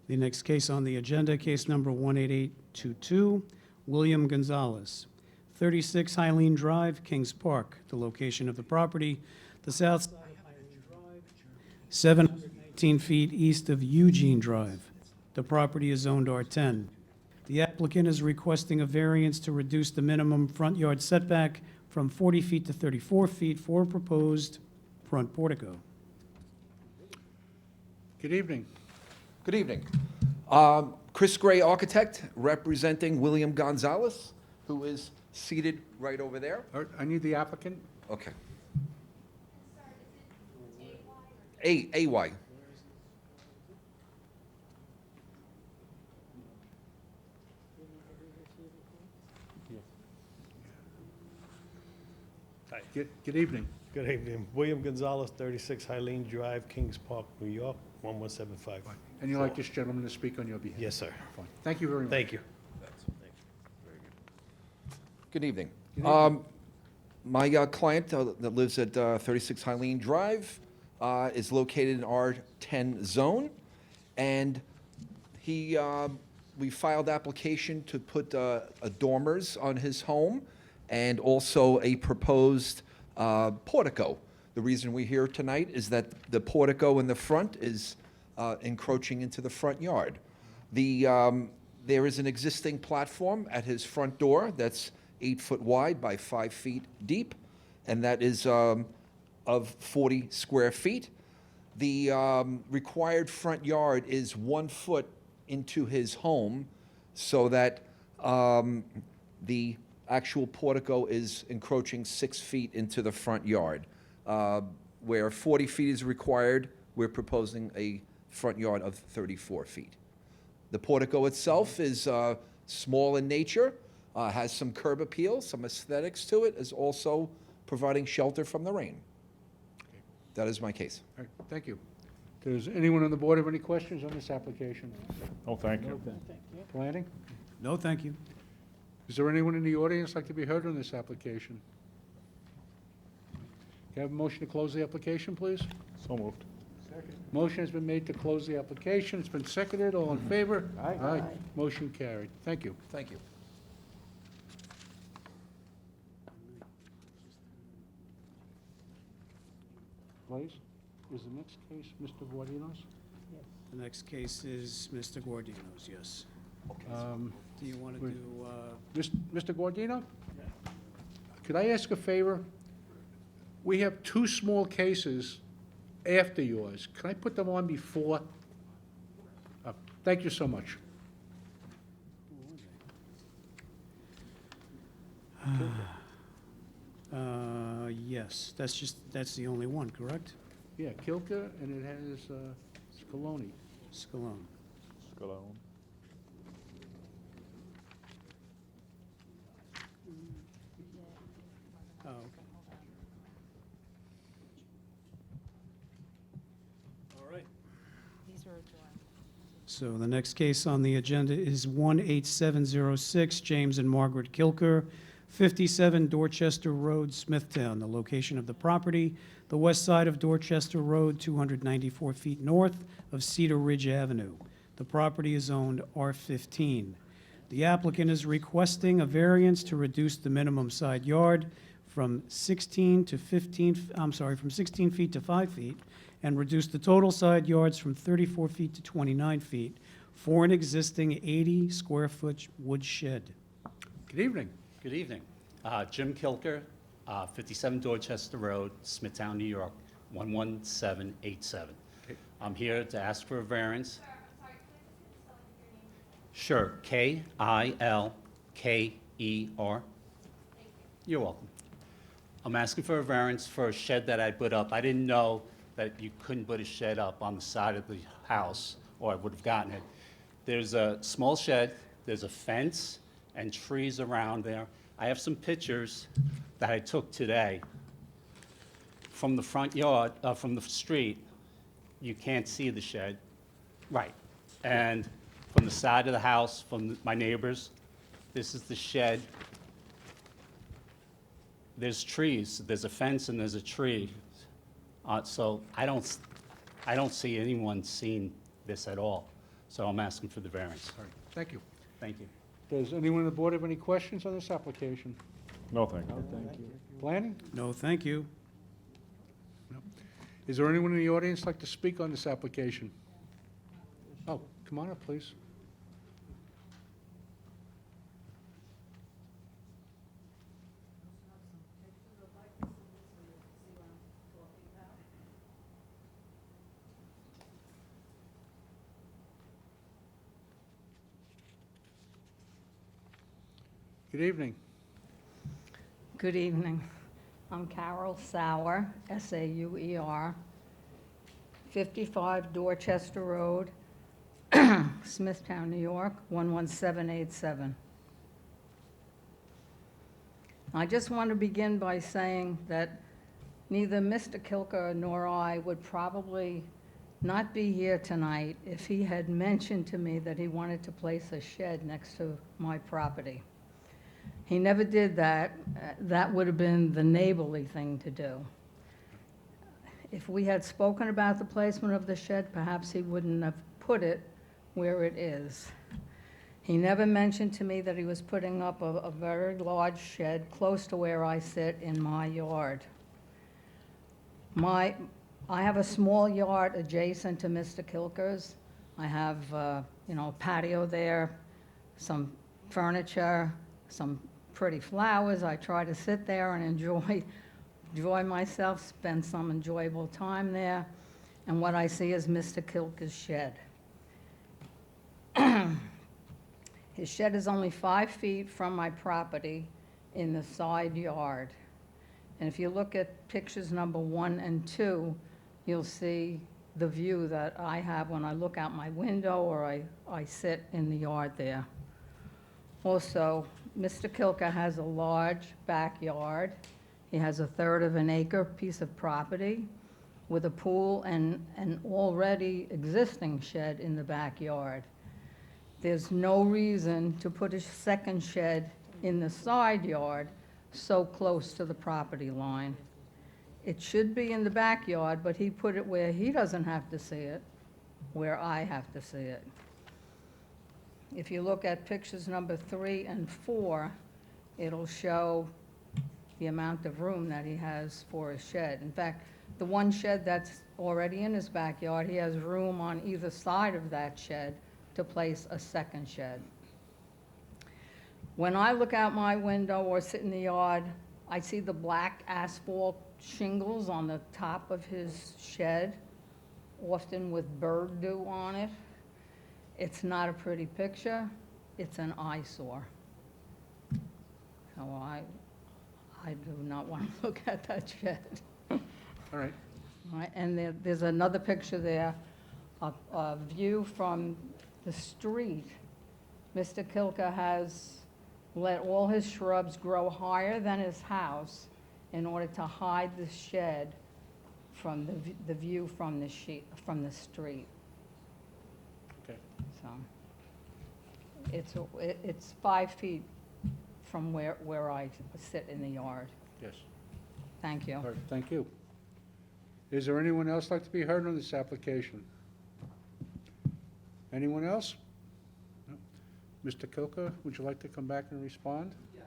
The next case on the agenda, case number 18822, William Gonzalez, 36 Highline Drive, Kings Park. The location of the property, the south side of Highline Drive, 719 feet east of Eugene Drive. The property is zoned R10. The applicant is requesting a variance to reduce the minimum front yard setback from 40 feet to 34 feet for a proposed front portico. Good evening. Good evening. Chris Gray, architect, representing William Gonzalez, who is seated right over there. All right, I need the applicant. Okay. AY. Good evening. Good evening. William Gonzalez, 36 Highline Drive, Kings Park, New York, 11755. And you'd like this gentleman to speak on your behalf? Yes, sir. Fine. Thank you very much. Thank you. Good evening. Good evening. My client that lives at 36 Highline Drive is located in R10 zone, and we filed application to put dormers on his home and also a proposed portico. The reason we're here tonight is that the portico in the front is encroaching into the front yard. There is an existing platform at his front door that's 8 foot wide by 5 feet deep, and that is of 40 square feet. The required front yard is 1 foot into his home, so that the actual portico is encroaching 6 feet into the front yard. Where 40 feet is required, we're proposing a front yard of 34 feet. The portico itself is small in nature, has some curb appeal, some aesthetics to it, is also providing shelter from the rain. That is my case. All right, thank you. Does anyone on the board have any questions on this application? Oh, thank you. Planning? No, thank you. Is there anyone in the audience like to be heard on this application? Can I have a motion to close the application, please? So moved. Motion has been made to close the application. It's been seconded. All in favor? Aye. Motion carried. Thank you. Thank you. Please, is the next case Mr. Guardinos? The next case is Mr. Guardinos, yes. Do you want to Wait. do, Mr. Guardino? Could I ask a favor? We have 2 small cases after yours. Can I put them on before? Thank you so much. yes, that's the only one, correct? Yeah, Kilka, and it has Scaloni. Scalone. Scalone. Oh, okay. All right. So the next case on the agenda is 18706, James and Margaret Kilker, 57 Dorchester Road, Smithtown. The location of the property, the west side of Dorchester Road, 294 feet north of Cedar Ridge Avenue. The property is owned R15. The applicant is requesting a variance to reduce the minimum side yard from 16 feet to 5 feet, and reduce the total side yards from 34 feet to 29 feet for an existing 80 square foot wood shed. Good evening. Good evening. Jim Kilker, 57 Dorchester Road, Smithtown, New York, 11787. I'm here to ask for a variance. Sure, Kilker. You're welcome. I'm asking for a variance for a shed that I put up. I didn't know that you couldn't put a shed up on the side of the house, or I would have gotten it. There's a small shed, there's a fence and trees around there. I have some pictures that I took today. From the front yard, from the street, you can't see the shed. Right. And from the side of the house, from my neighbors, this is the shed. There's trees, there's a fence and there's a tree. So I don't see anyone seeing this at all. So I'm asking for the variance. All right, thank you. Thank you. Does anyone on the board have any questions on this application? No, thank you. Planning? No, thank you. Is there anyone in the audience like to speak on this application? Oh, come on up, please. Good evening. Good evening. I'm Carol Sauer, S-A-U-E-R, 55 Dorchester Road, Smithtown, New York, 11787. I just want to begin by saying that neither Mr. Kilker nor I would probably not be here tonight if he had mentioned to me that he wanted to place a shed next to my property. He never did that. That would have been the neighborly thing to do. If we had spoken about the placement of the shed, perhaps he wouldn't have put it where it is. He never mentioned to me that he was putting up a very large shed close to where I sit in my yard. I have a small yard adjacent to Mr. Kilker's. I have, a patio there, some furniture, some pretty flowers. I try to sit there and enjoy myself, spend some enjoyable time there. And what I see is Mr. Kilker's shed. His shed is only 5 feet from my property in the side yard. And if you look at pictures number 1 and 2, you'll see the view that I have when I look out my window or I sit in the yard there. Also, Mr. Kilker has a large backyard. He has a 1/3 of an acre piece of property with a pool and an already existing shed in the backyard. There's no reason to put a second shed in the side yard so close to the property line. It should be in the backyard, but he put it where he doesn't have to see it, where I have to see it. If you look at pictures number 3 and 4, it'll show the amount of room that he has for his shed. In fact, the one shed that's already in his backyard, he has room on either side of that shed to place a second shed. When I look out my window or sit in the yard, I see the black asphalt shingles on the top of his shed, often with bird dew on it. It's not a pretty picture. It's an eyesore. So I do not want to look at that shed. All right. All right, and there's another picture there, a view from the street. Mr. Kilker has let all his shrubs grow higher than his house in order to hide the shed from the view from the street. Okay. So it's 5 feet from where I sit in the yard. Yes. Thank you. All right, thank you. Is there anyone else like to be heard on this application? Anyone else? No? Mr. Kilker, would you like to come back and respond? Yes.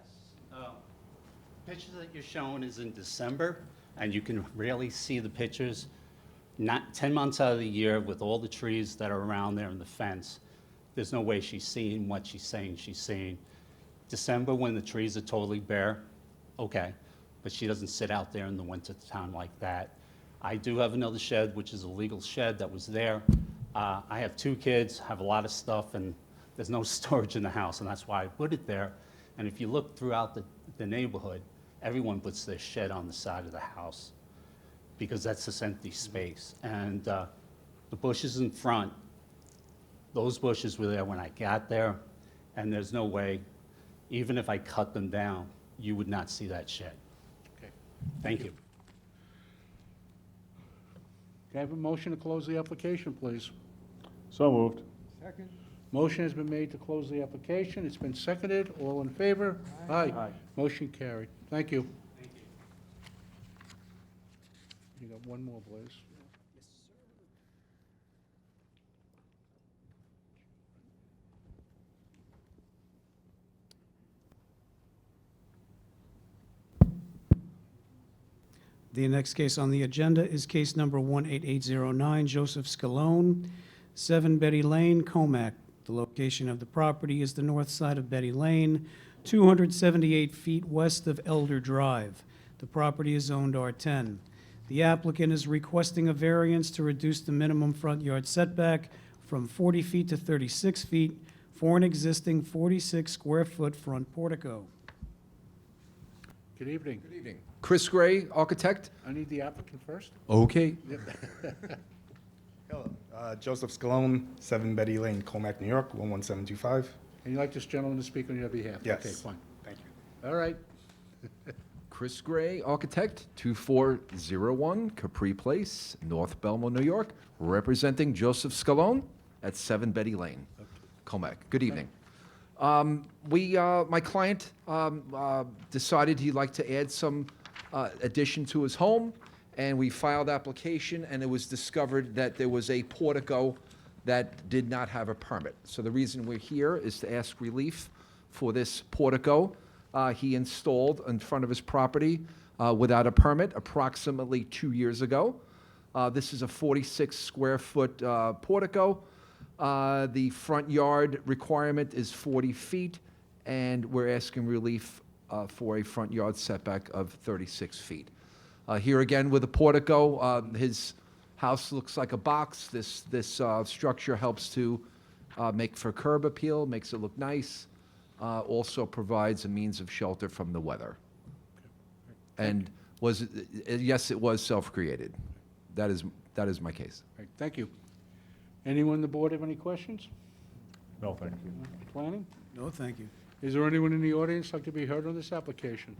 Picture that you're showing is in December, and you can really see the pictures. Not 10 months out of the year with all the trees that are around there and the fence, there's no way she's seeing what she's saying she's seeing. December, when the trees are totally bare, okay, but she doesn't sit out there in the winter time like that. I do have another shed, which is a legal shed that was there. I have 2 kids, have a lot of stuff, and there's no storage in the house, and that's why I put it there. And if you look throughout the neighborhood, everyone puts their shed on the side of the house because that's this empty space. And the bushes in front, those bushes were there when I got there, and there's no way, even if I cut them down, you would not see that shed. Okay. Thank you. Can I have a motion to close the application, please? So moved. Second. Motion has been made to close the application. It's been seconded. All in favor? Aye. Motion carried. Thank you. You got one more, Blaze. The next case on the agenda is case number 18809, Joseph Scalone, 7 Betty Lane, Comac. The location of the property is the north side of Betty Lane, 278 feet west of Elder Drive. The property is zoned R10. The applicant is requesting a variance to reduce the minimum front yard setback from 40 feet to 36 feet for an existing 46-square-foot front portico. Good evening. Good evening. Chris Gray, architect. I need the applicant first. Okay. Hello, Joseph Scalone, 7 Betty Lane, Comac, New York, 11725. And you'd like this gentleman to speak on your behalf? Yes. Okay, fine. Thank you. All right. Chris Gray, architect, 2401 Capri Place, North Belmont, New York, representing Joseph Scalone at 7 Betty Lane, Comac. Good evening. My client decided he'd like to add some addition to his home, and we filed application, and it was discovered that there was a portico that did not have a permit. So the reason we're here is to ask relief for this portico he installed in front of his property without a permit approximately 2 years ago. This is a 46-square-foot portico. The front yard requirement is 40 feet, and we're asking relief for a front yard setback of 36 feet. Here again with the portico, his house looks like a box. This structure helps to make for curb appeal, makes it look nice, also provides a means of shelter from the weather. And yes, it was self-created. That is my case. All right, thank you. Anyone on the board have any questions? No, thank you. Planning? No, thank you. Is there anyone in the audience like to be heard on this application?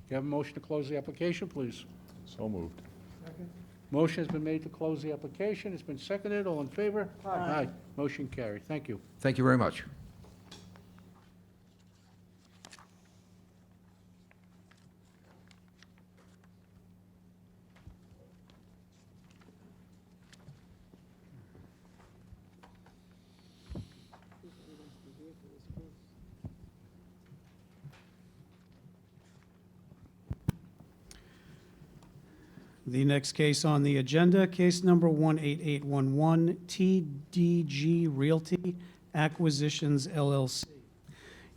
You have a motion to close the application, please? So moved. Motion has been made to close the application. It's been seconded. All in favor? Aye. Motion carried. Thank you. Thank you very much. The next case on the agenda, case number 18811, TDG Realty Acquisitions LLC,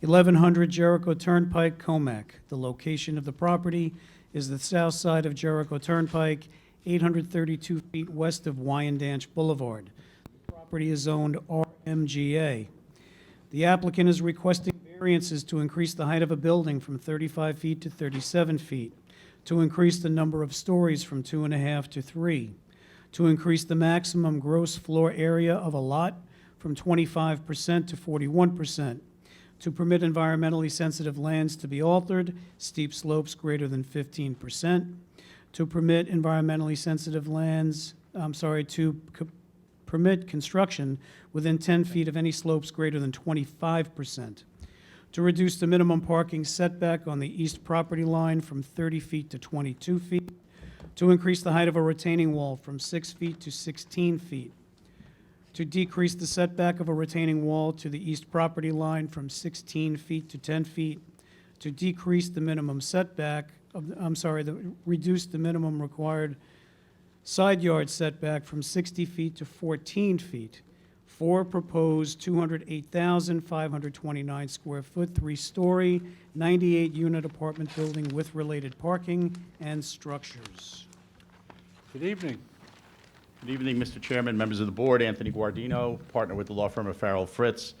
1100 Jericho Turnpike, Comac. The location of the property is the south side of Jericho Turnpike, 832 feet west of Wyandanch Boulevard. The property is zoned RMGA. The applicant is requesting variances to increase the height of a building from 35 feet to 37 feet, to increase the number of stories from 2.5 to 3, to increase the maximum gross floor area of a lot from 25% to 41%, to permit environmentally sensitive lands to be altered, steep slopes greater than 15%, to permit environmentally sensitive lands, permit construction within 10 feet of any slopes greater than 25%, to reduce the minimum parking setback on the east property line from 30 feet to 22 feet, to increase the height of a retaining wall from 6 feet to 16 feet, to decrease the setback of a retaining wall to the east property line from 16 feet to 10 feet, to decrease the minimum setback reduce the minimum required side yard setback from 60 feet to 14 feet, for proposed 208,529 square foot, 3-story, 98-unit apartment building with related parking and structures. Good evening. Good evening, Mr. Chairman, members of the board. Anthony Guardino, partner with the law firm of Farrell Fritz,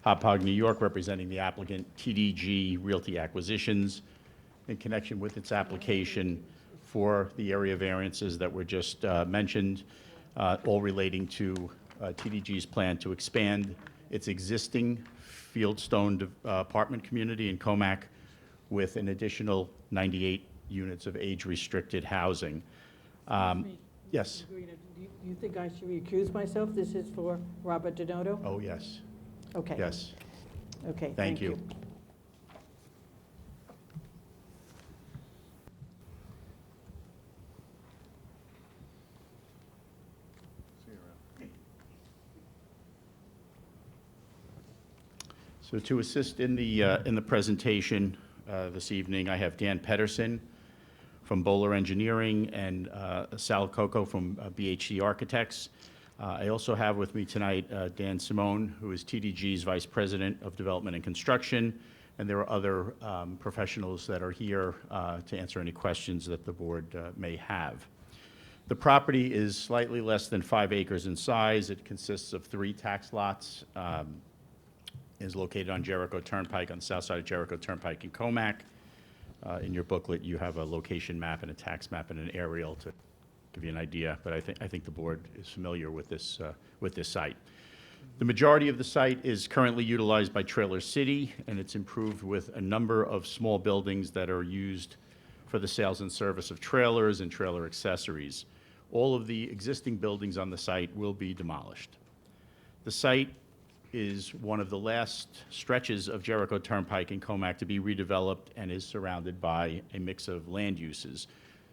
Hauppauge, New York, representing the applicant TDG Realty Acquisitions in connection with its application for the area variances that were just mentioned, all relating to TDG's plan to expand its existing Fieldstone apartment community in Comac with an additional 98 units of age-restricted housing. Yes? Do you think I should recuse myself? This is for Robert Denoto? Oh, yes. Okay. Yes. Okay, Thank you. So to assist in the presentation this evening, I have Dan Pedersen from from Bowler Engineering and Sal Coco from BHC Architects. I also have with me tonight Dan Simone, who is TDG's Vice President of Development and Construction, and there are other professionals that are here to answer any questions that the board may have. The property is slightly less than 5 acres in size. It consists of 3 tax lots. Is located on Jericho Turnpike, on the south side of Jericho Turnpike in Comac. In your booklet, you have a location map and a tax map and an aerial to give you an idea, but I think the board is familiar with this site. The majority of the site is currently utilized by Trailer City, and it's improved with a number of small buildings that are used for the sales and service of trailers and trailer accessories. All of the existing buildings on the site will be demolished. The site is one of the last stretches of Jericho Turnpike in Comac to be redeveloped and is surrounded by a mix of land uses.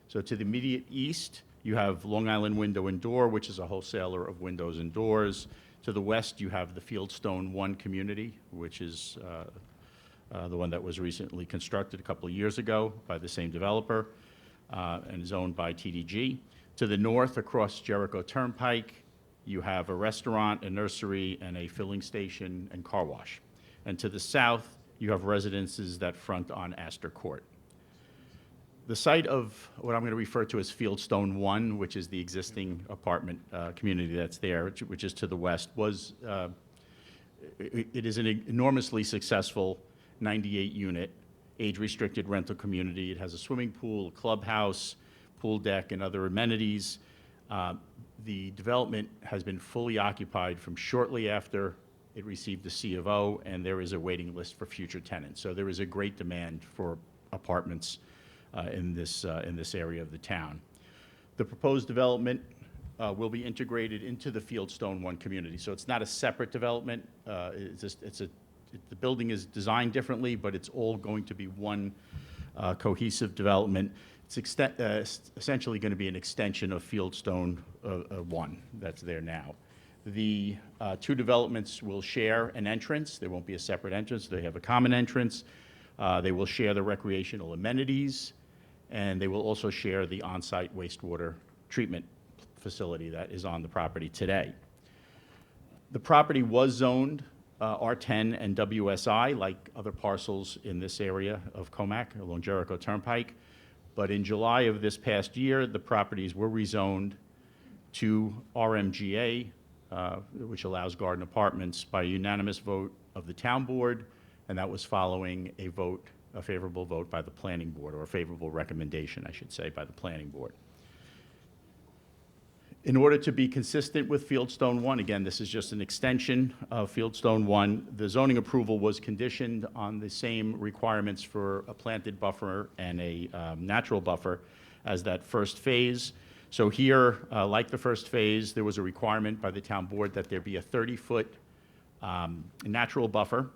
So to the immediate east, you have Long Island Window and Door, which is a wholesaler of windows and doors. To the west, you have the Fieldstone One community, which is the one that was recently constructed a couple of years ago by the same developer and is owned by TDG. To the north, across Jericho Turnpike, you have a restaurant, a nursery, and a filling station and car wash. And to the south, you have residences that front on Astor Court. The site of what I'm going to refer to as Fieldstone 1, which is the existing apartment community that's there, which is to the west, it is an enormously successful 98-unit, age-restricted rental community. It has a swimming pool, a clubhouse, pool deck, and other amenities. The development has been fully occupied from shortly after it received the C of O, and there is a waiting list for future tenants. So there is a great demand for apartments in this area of the town. The proposed development will be integrated into the Fieldstone 1 community. So it's not a separate development. The building is designed differently, but it's all going to be one cohesive development. It's essentially going to be an extension of Fieldstone 1 that's there now. The 2 developments will share an entrance. There won't be a separate entrance. They have a common entrance. They will share the recreational amenities, and they will also share the on-site wastewater treatment facility that is on the property today. The property was zoned R10 and WSI, like other parcels in this area of Comac along Jericho Turnpike. But in July of this past year, the properties were rezoned to RMGA, which allows garden apartments, by a unanimous vote of the town board, and that was following a favorable vote by the planning board, or a favorable recommendation, I should say, by the planning board. In order to be consistent with Fieldstone 1, again, this is just an extension of Fieldstone 1, the zoning approval was conditioned on the same requirements for a planted buffer and a natural buffer as that first phase. So here, like the first phase, there was a requirement by the town board that there be a 30-foot natural buffer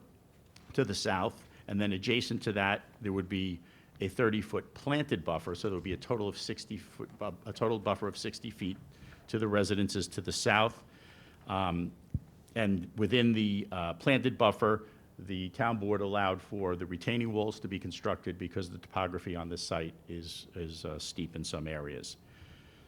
to the south, and then adjacent to that, there would be a 30-foot planted buffer, so there would be a total buffer of 60 feet to the residences to the south. And within the planted buffer, the town board allowed for the retaining walls to be constructed because the topography on this site is steep in some areas.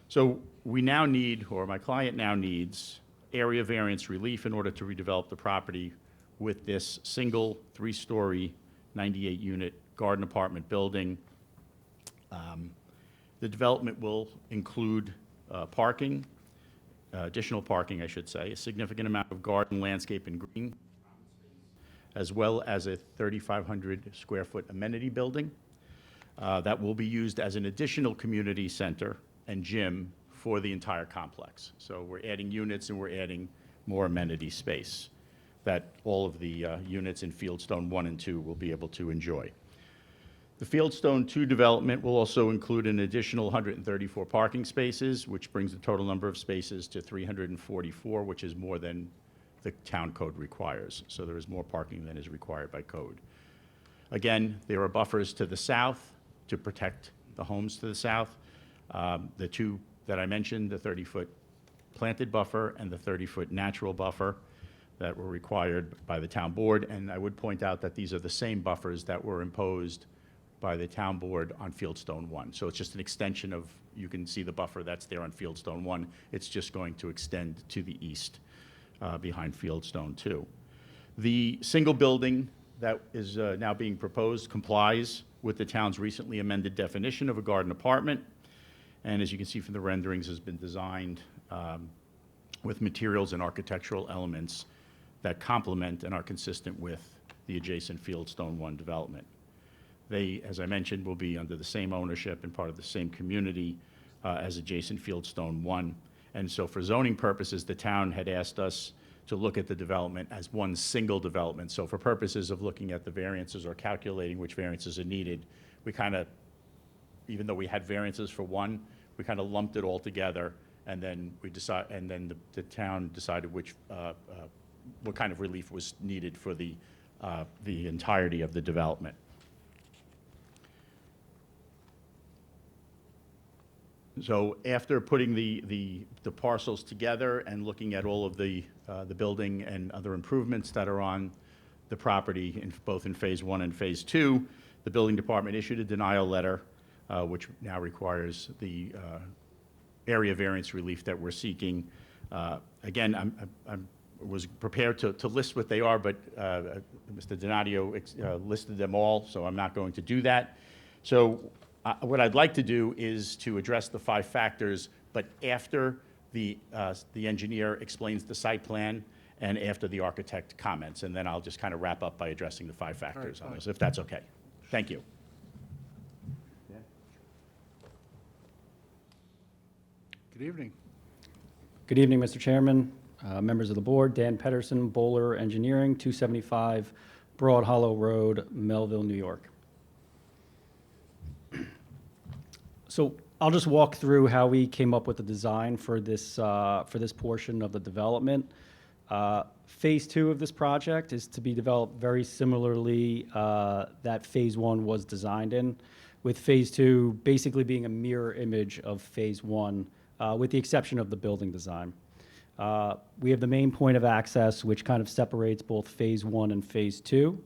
So we now need, or my client now needs, area variance relief in order to redevelop the property with this single 3-story, 98-unit garden apartment building. The development will include parking, additional parking, I should say, a significant amount of garden, landscape, and green, as well as a 3,500 square foot amenity building that will be used as an additional community center and gym for the entire complex. So we're adding units and we're adding more amenity space that all of the units in Fieldstone 1 and 2 will be able to enjoy. The Fieldstone 2 development will also include an additional 134 parking spaces, which brings the total number of spaces to 344, which is more than the town code requires. So there is more parking than is required by code. Again, there are buffers to the south to protect the homes to the south. The 2 that I mentioned, the 30-foot planted buffer and the 30-foot natural buffer that were required by the town board. And I would point out that these are the same buffers that were imposed by the town board on Fieldstone 1. So it's just an extension of, you can see the buffer that's there on Fieldstone 1. It's just going to extend to the east behind Fieldstone 2. The single building that is now being proposed complies with the town's recently amended definition of a garden apartment. And as you can see from the renderings, has been designed with materials and architectural elements that complement and are consistent with the adjacent Fieldstone 1 development. They, as I mentioned, will be under the same ownership and part of the same community as adjacent Fieldstone 1. And so for zoning purposes, the town had asked us to look at the development as one single development. So for purposes of looking at the variances or calculating which variances are needed, we kind of, even though we had variances for one, we kind of lumped it all together, and then the town decided which what kind of relief was needed for the entirety of the development. So after putting the parcels together and looking at all of the building and other improvements that are on the property, both in Phase 1 and Phase 2, the building department issued a denial letter, which now requires the area variance relief that we're seeking. Again, I was prepared to list what they are, but Mr. Donadio listed them all, so I'm not going to do that. So what I'd like to do is to address the 5 factors, but after the engineer explains the site plan and after the architect comments, and then I'll just kind of wrap up by addressing the 5 factors on this, if that's okay. Thank you. Good evening. Good evening, Mr. Chairman, members of the board. Dan Pedersen, Bowler Engineering, 275 Broad Hollow Road, Melville, New York. So I'll just walk through how we came up with the design for this portion of the development. Phase 2 of this project is to be developed very similarly that Phase 1 was designed in, with Phase 2 basically being a mirror image of Phase 1, with the exception of the building design. We have the main point of access, which kind of separates both Phase 1 and Phase 2.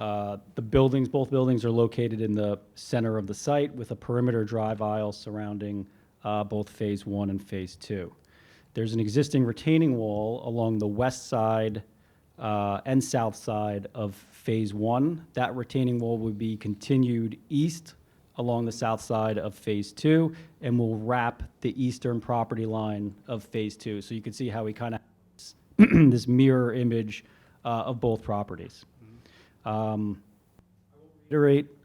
Both buildings are located in the center of the site with a perimeter drive aisle surrounding both Phase 1 and Phase 2. There's an existing retaining wall along the west side and south side of Phase 1. That retaining wall would be continued east along the south side of Phase 2 and will wrap the eastern property line of Phase 2. So you can see how we kind of have this mirror image of both properties. I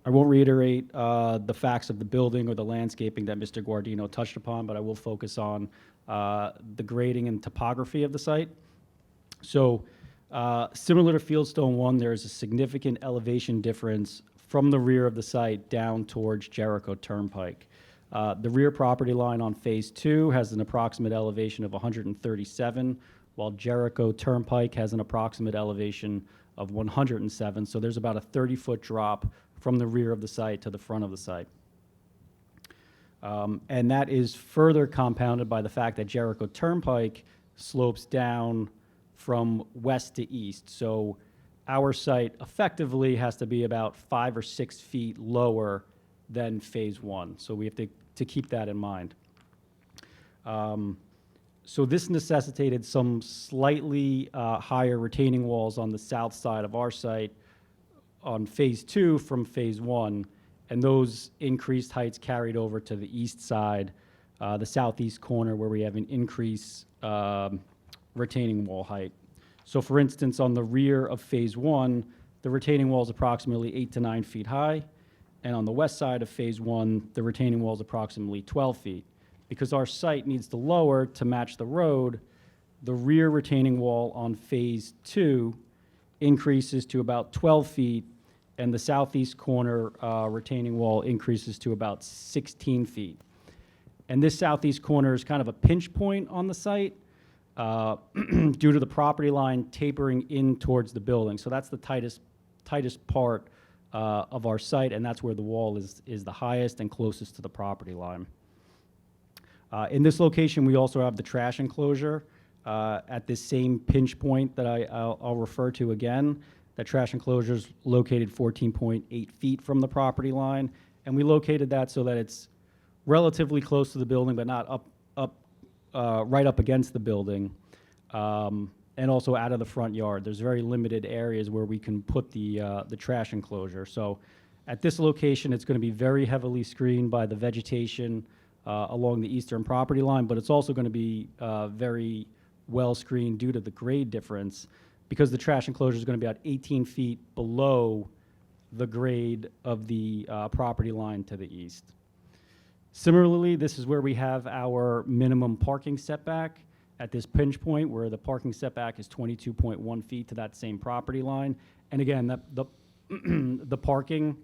won't reiterate the facts of the building or the landscaping that Mr. Guardino touched upon, but I will focus on the grading and topography of the site. So similar to Fieldstone 1, there is a significant elevation difference from the rear of the site down towards Jericho Turnpike. The rear property line on Phase 2 has an approximate elevation of 137, while Jericho Turnpike has an approximate elevation of 107. So there's about a 30-foot drop from the rear of the site to the front of the site. And that is further compounded by the fact that Jericho Turnpike slopes down from west to east. So our site effectively has to be about 5 or 6 feet lower than Phase 1. So we have to keep that in mind. So this necessitated some slightly higher retaining walls on the south side of our site on Phase 2 from Phase 1, and those increased heights carried over to the east side, the southeast corner, where we have an increased retaining wall height. So for instance, on the rear of Phase 1, the retaining wall is approximately 8 to 9 feet high, and on the west side of Phase 1, the retaining wall is approximately 12 feet. Because our site needs to lower to match the road, the rear retaining wall on Phase 2 increases to about 12 feet, and the southeast corner retaining wall increases to about 16 feet. And this southeast corner is kind of a pinch point on the site due to the property line tapering in towards the building. So that's the tightest part of our site, and that's where the wall is the highest and closest to the property line. In this location, we also have the trash enclosure at this same pinch point that I'll refer to again. That trash enclosure is located 14.8 feet from the property line, and we located that so that it's relatively close to the building, but not right up against the building, and also out of the front yard. There's very limited areas where we can put the trash enclosure. So at this location, it's going to be very heavily screened by the vegetation along the eastern property line, but it's also going to be very well screened due to the grade difference, because the trash enclosure is going to be about 18 feet below the grade of the property line to the east. Similarly, this is where we have our minimum parking setback at this pinch point, where the parking setback is 22.1 feet to that same property line. And again, the parking,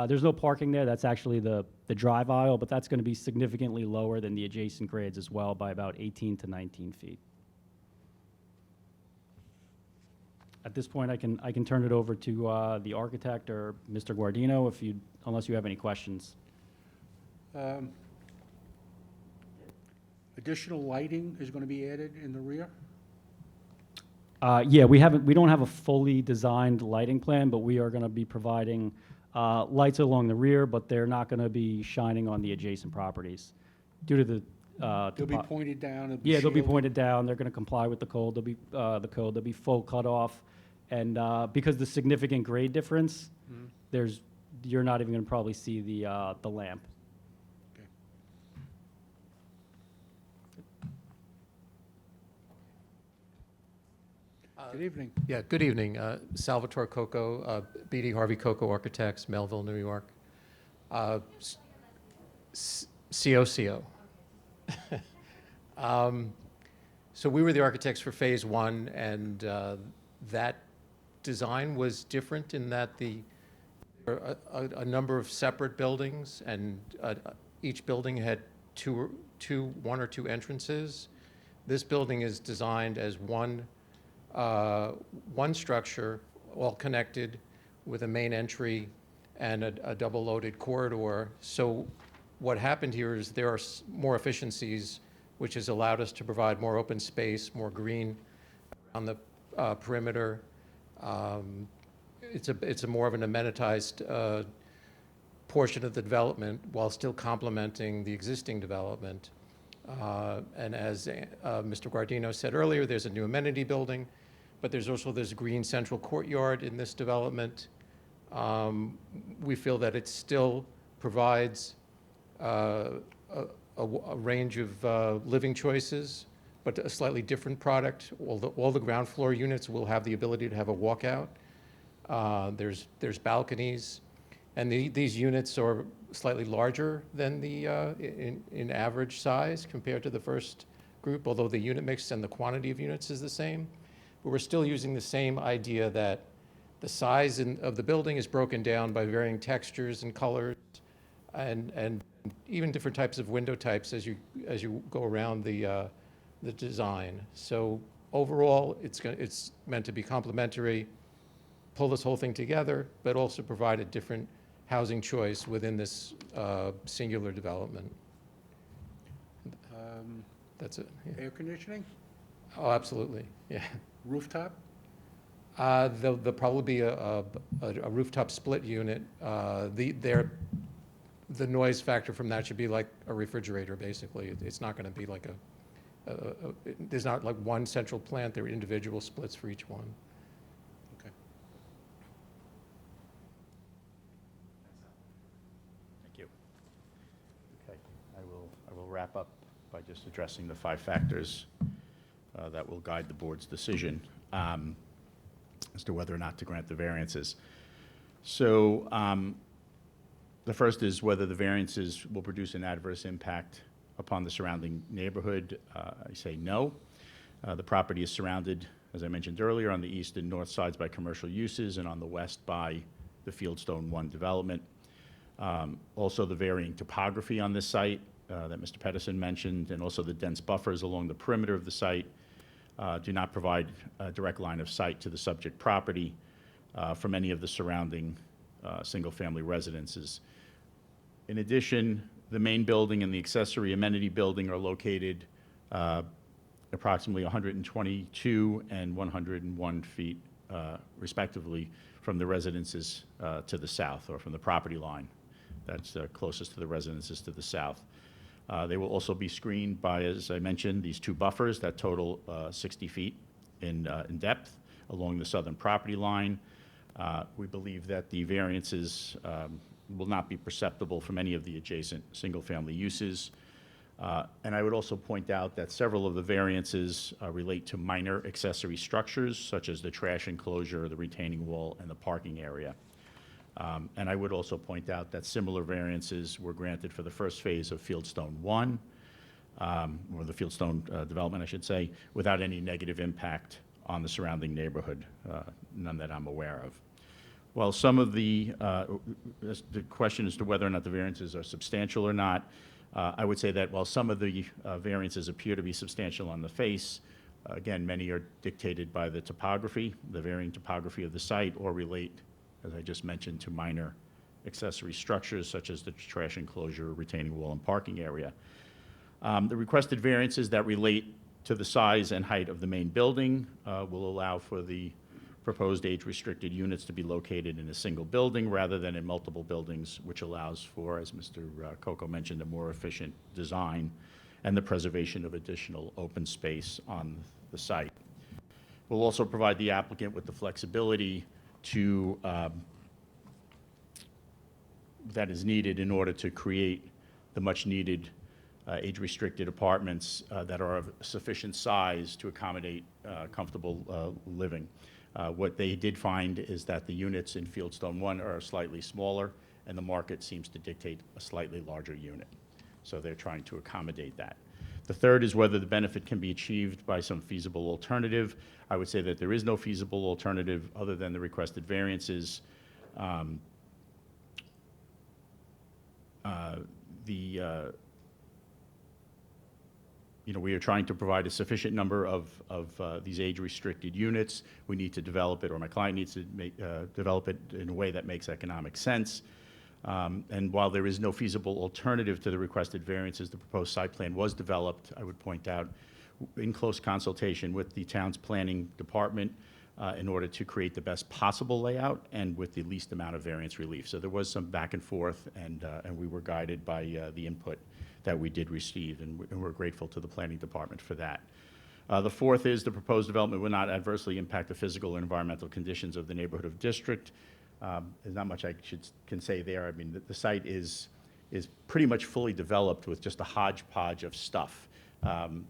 there's no parking there. That's actually the drive aisle, but that's going to be significantly lower than the adjacent grades as well by about 18 to 19 feet. At this point, I can turn it over to the architect or Mr. Guardino unless you have any questions. Additional lighting is going to be added in the rear? Yeah, we don't have a fully designed lighting plan, but we are going to be providing lights along the rear, but they're not going to be shining on the adjacent properties due to the. They'll be pointed down? Yeah, they'll be shielded? pointed down. They're going to comply with the code. They'll be full cutoff, and because the significant grade difference, you're not even going to probably see the lamp. Good evening. Yeah, good evening. Salvatore Coco, BD Harvey Coco Architects, Melville, New York. COCO. So we were the architects for Phase 1, and that design was different in that there were a number of separate buildings, and each building had one or two entrances. This building is designed as one structure, all connected with a main entry and a double-loaded corridor. So what happened here is there are more efficiencies, which has allowed us to provide more open space, more green on the perimeter. It's a more of an amenitized portion of the development while still complementing the existing development. And as Mr. Guardino said earlier, there's a new amenity building, but there's also this green central courtyard in this development. We feel that it still provides a range of living choices, but a slightly different product. All the ground floor units will have the ability to have a walkout. There's balconies, and these units are slightly larger than the in average size compared to the first group, although the unit mix and the quantity of units is the same. But we're still using the same idea that the size of the building is broken down by varying textures and colors, and even different types of window types as you go around the design. So overall, it's meant to be complementary, pull this whole thing together, but also provide a different housing choice within this singular development. That's it. Yeah. Air conditioning? Oh, absolutely, yeah. Rooftop? There'll probably be a rooftop split unit. The noise factor from that should be like a refrigerator, basically. It's not going to be like there's not like one central plant. There are individual splits for each one. Okay. Thank you. Okay, I will wrap up by just addressing the 5 factors that will guide the board's decision as to whether or not to grant the variances. So the first is whether the variances will produce an adverse impact upon the surrounding neighborhood. I say no. The property is surrounded, as I mentioned earlier, on the east and north sides by commercial uses, and on the west by the Fieldstone 1 development. Also, the varying topography on this site that Mr. Pedersen mentioned, and also the dense buffers along the perimeter of the site do not provide a direct line of sight to the subject property from any of the surrounding single-family residences. In addition, the main building and the accessory amenity building are located approximately 122 and 101 feet respectively, from the residences to the south, or from the property line that's closest to the residences to the south. They will also be screened by, as I mentioned, these two buffers that total 60 feet in depth along the southern property line. We believe that the variances will not be perceptible from any of the adjacent single-family uses. And I would also point out that several of the variances relate to minor accessory structures, such as the trash enclosure, the retaining wall, and the parking area. And I would also point out that similar variances were granted for the first phase of Fieldstone 1, or the Fieldstone development, I should say, without any negative impact on the surrounding neighborhood, none that I'm aware of. While some of the question as to whether or not the variances are substantial or not, I would say that while some of the variances appear to be substantial on the face, again, many are dictated by the topography, the varying topography of the site, or relate, as I just mentioned, to minor accessory structures such as the trash enclosure, retaining wall, and parking area. The requested variances that relate to the size and height of the main building will allow for the proposed age-restricted units to be located in a single building rather than in multiple buildings, which allows for, as Mr. Coco mentioned, a more efficient design and the preservation of additional open space on the site. We'll also provide the applicant with the flexibility to that is needed in order to create the much-needed age-restricted apartments that are of sufficient size to accommodate comfortable living. What they did find is that the units in Fieldstone 1 are slightly smaller, and the market seems to dictate a slightly larger unit. So they're trying to accommodate that. The third is whether the benefit can be achieved by some feasible alternative. I would say that there is no feasible alternative other than the requested variances. We are trying to provide a sufficient number of these age-restricted units. We need to develop it, or my client needs to develop it in a way that makes economic sense. And while there is no feasible alternative to the requested variances, the proposed site plan was developed, I would point out, in close consultation with the town's planning department in order to create the best possible layout and with the least amount of variance relief. So there was some back and forth, and we were guided by the input that we did receive, and we're grateful to the planning department for that. The fourth is the proposed development will not adversely impact the physical and environmental conditions of the neighborhood of district. There's not much I can say there. I mean, the site is pretty much fully developed with just a hodgepodge of stuff.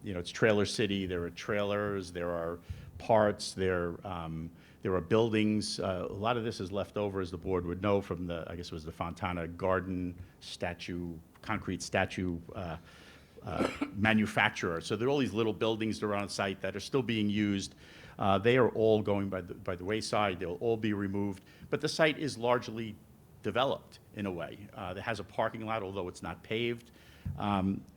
It's Trailer City. There are trailers. There are parts. There are buildings. A lot of this is left over, as the board would know, from I guess it was the Fontana Garden concrete statue manufacturer. So there are all these little buildings that are on site that are still being used. They are all going by the wayside. They'll all be removed. But the site is largely developed in a way. It has a parking lot, although it's not paved.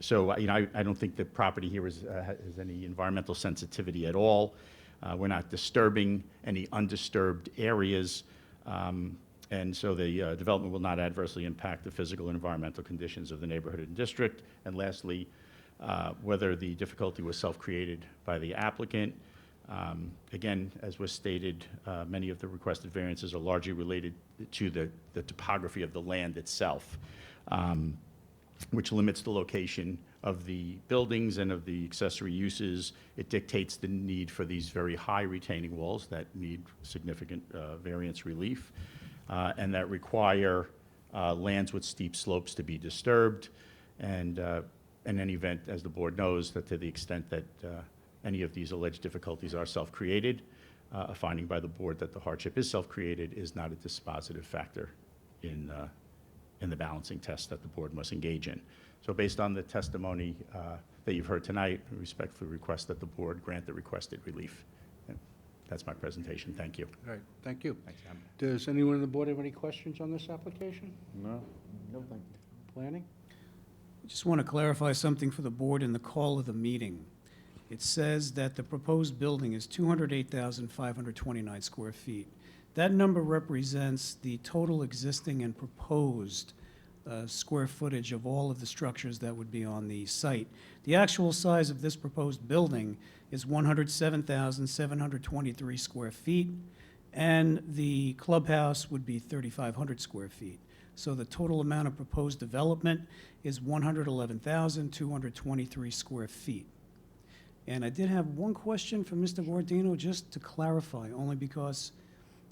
So I don't think the property here has any environmental sensitivity at all. We're not disturbing any undisturbed areas. And so the development will not adversely impact the physical and environmental conditions of the neighborhood and district. And lastly, whether the difficulty was self-created by the applicant. Again, as was stated, many of the requested variances are largely related to the topography of the land itself, which limits the location of the buildings and of the accessory uses. It dictates the need for these very high retaining walls that need significant variance relief. And that require lands with steep slopes to be disturbed. And in any event, as the board knows, that to the extent that any of these alleged difficulties are self-created, a finding by the board that the hardship is self-created is not a dispositive factor in the balancing test that the board must engage in. So based on the testimony that you've heard tonight, I respectfully request that the board grant the requested relief. That's my presentation. Thank you. All right, thank you. Thanks, Sam. Does anyone on the board have any questions on this application? No? No, thank you. Planning? I just want to clarify something for the board in the call of the meeting. It says that the proposed building is 208,529 square feet. That number represents the total existing and proposed square footage of all of the structures that would be on the site. The actual size of this proposed building is 107,723 square feet. and the clubhouse would be 3,500 square feet. So the total amount of proposed development is 111,223 square feet. And I did have one question for Mr. Guardino, just to clarify, only because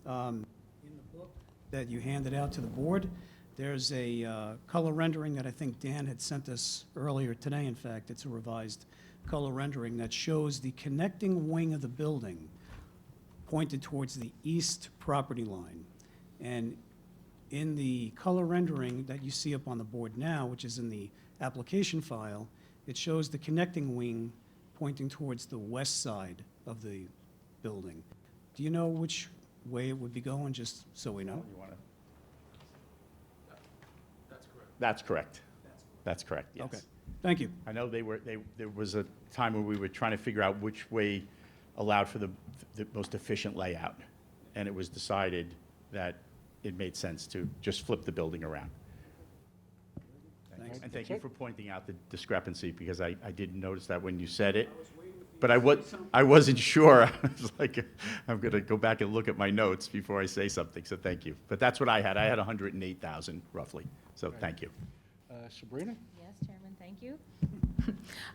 in the book that you handed out to the board, there's a color rendering that I think Dan had sent us earlier today. In fact, it's a revised color rendering that shows the connecting wing of the building pointed towards the east property line. And in the color rendering that you see up on the board now, which is in the application file, it shows the connecting wing pointing towards the west side of the building. Do you know which way it would be going, just so we know? That's correct. That's correct, yes. Okay, thank you. I know there was a time where we were trying to figure out which way allowed for the most efficient layout, and it was decided that it made sense to just flip the building around. Thanks. And thank you for pointing out the discrepancy, because I didn't notice that when you said it. But I wasn't sure. I was like, I'm going to go back and look at my notes before I say something, so thank you. But that's what I had. I had 108,000 roughly, so thank you. Sabrina? Yes, Chairman, thank you.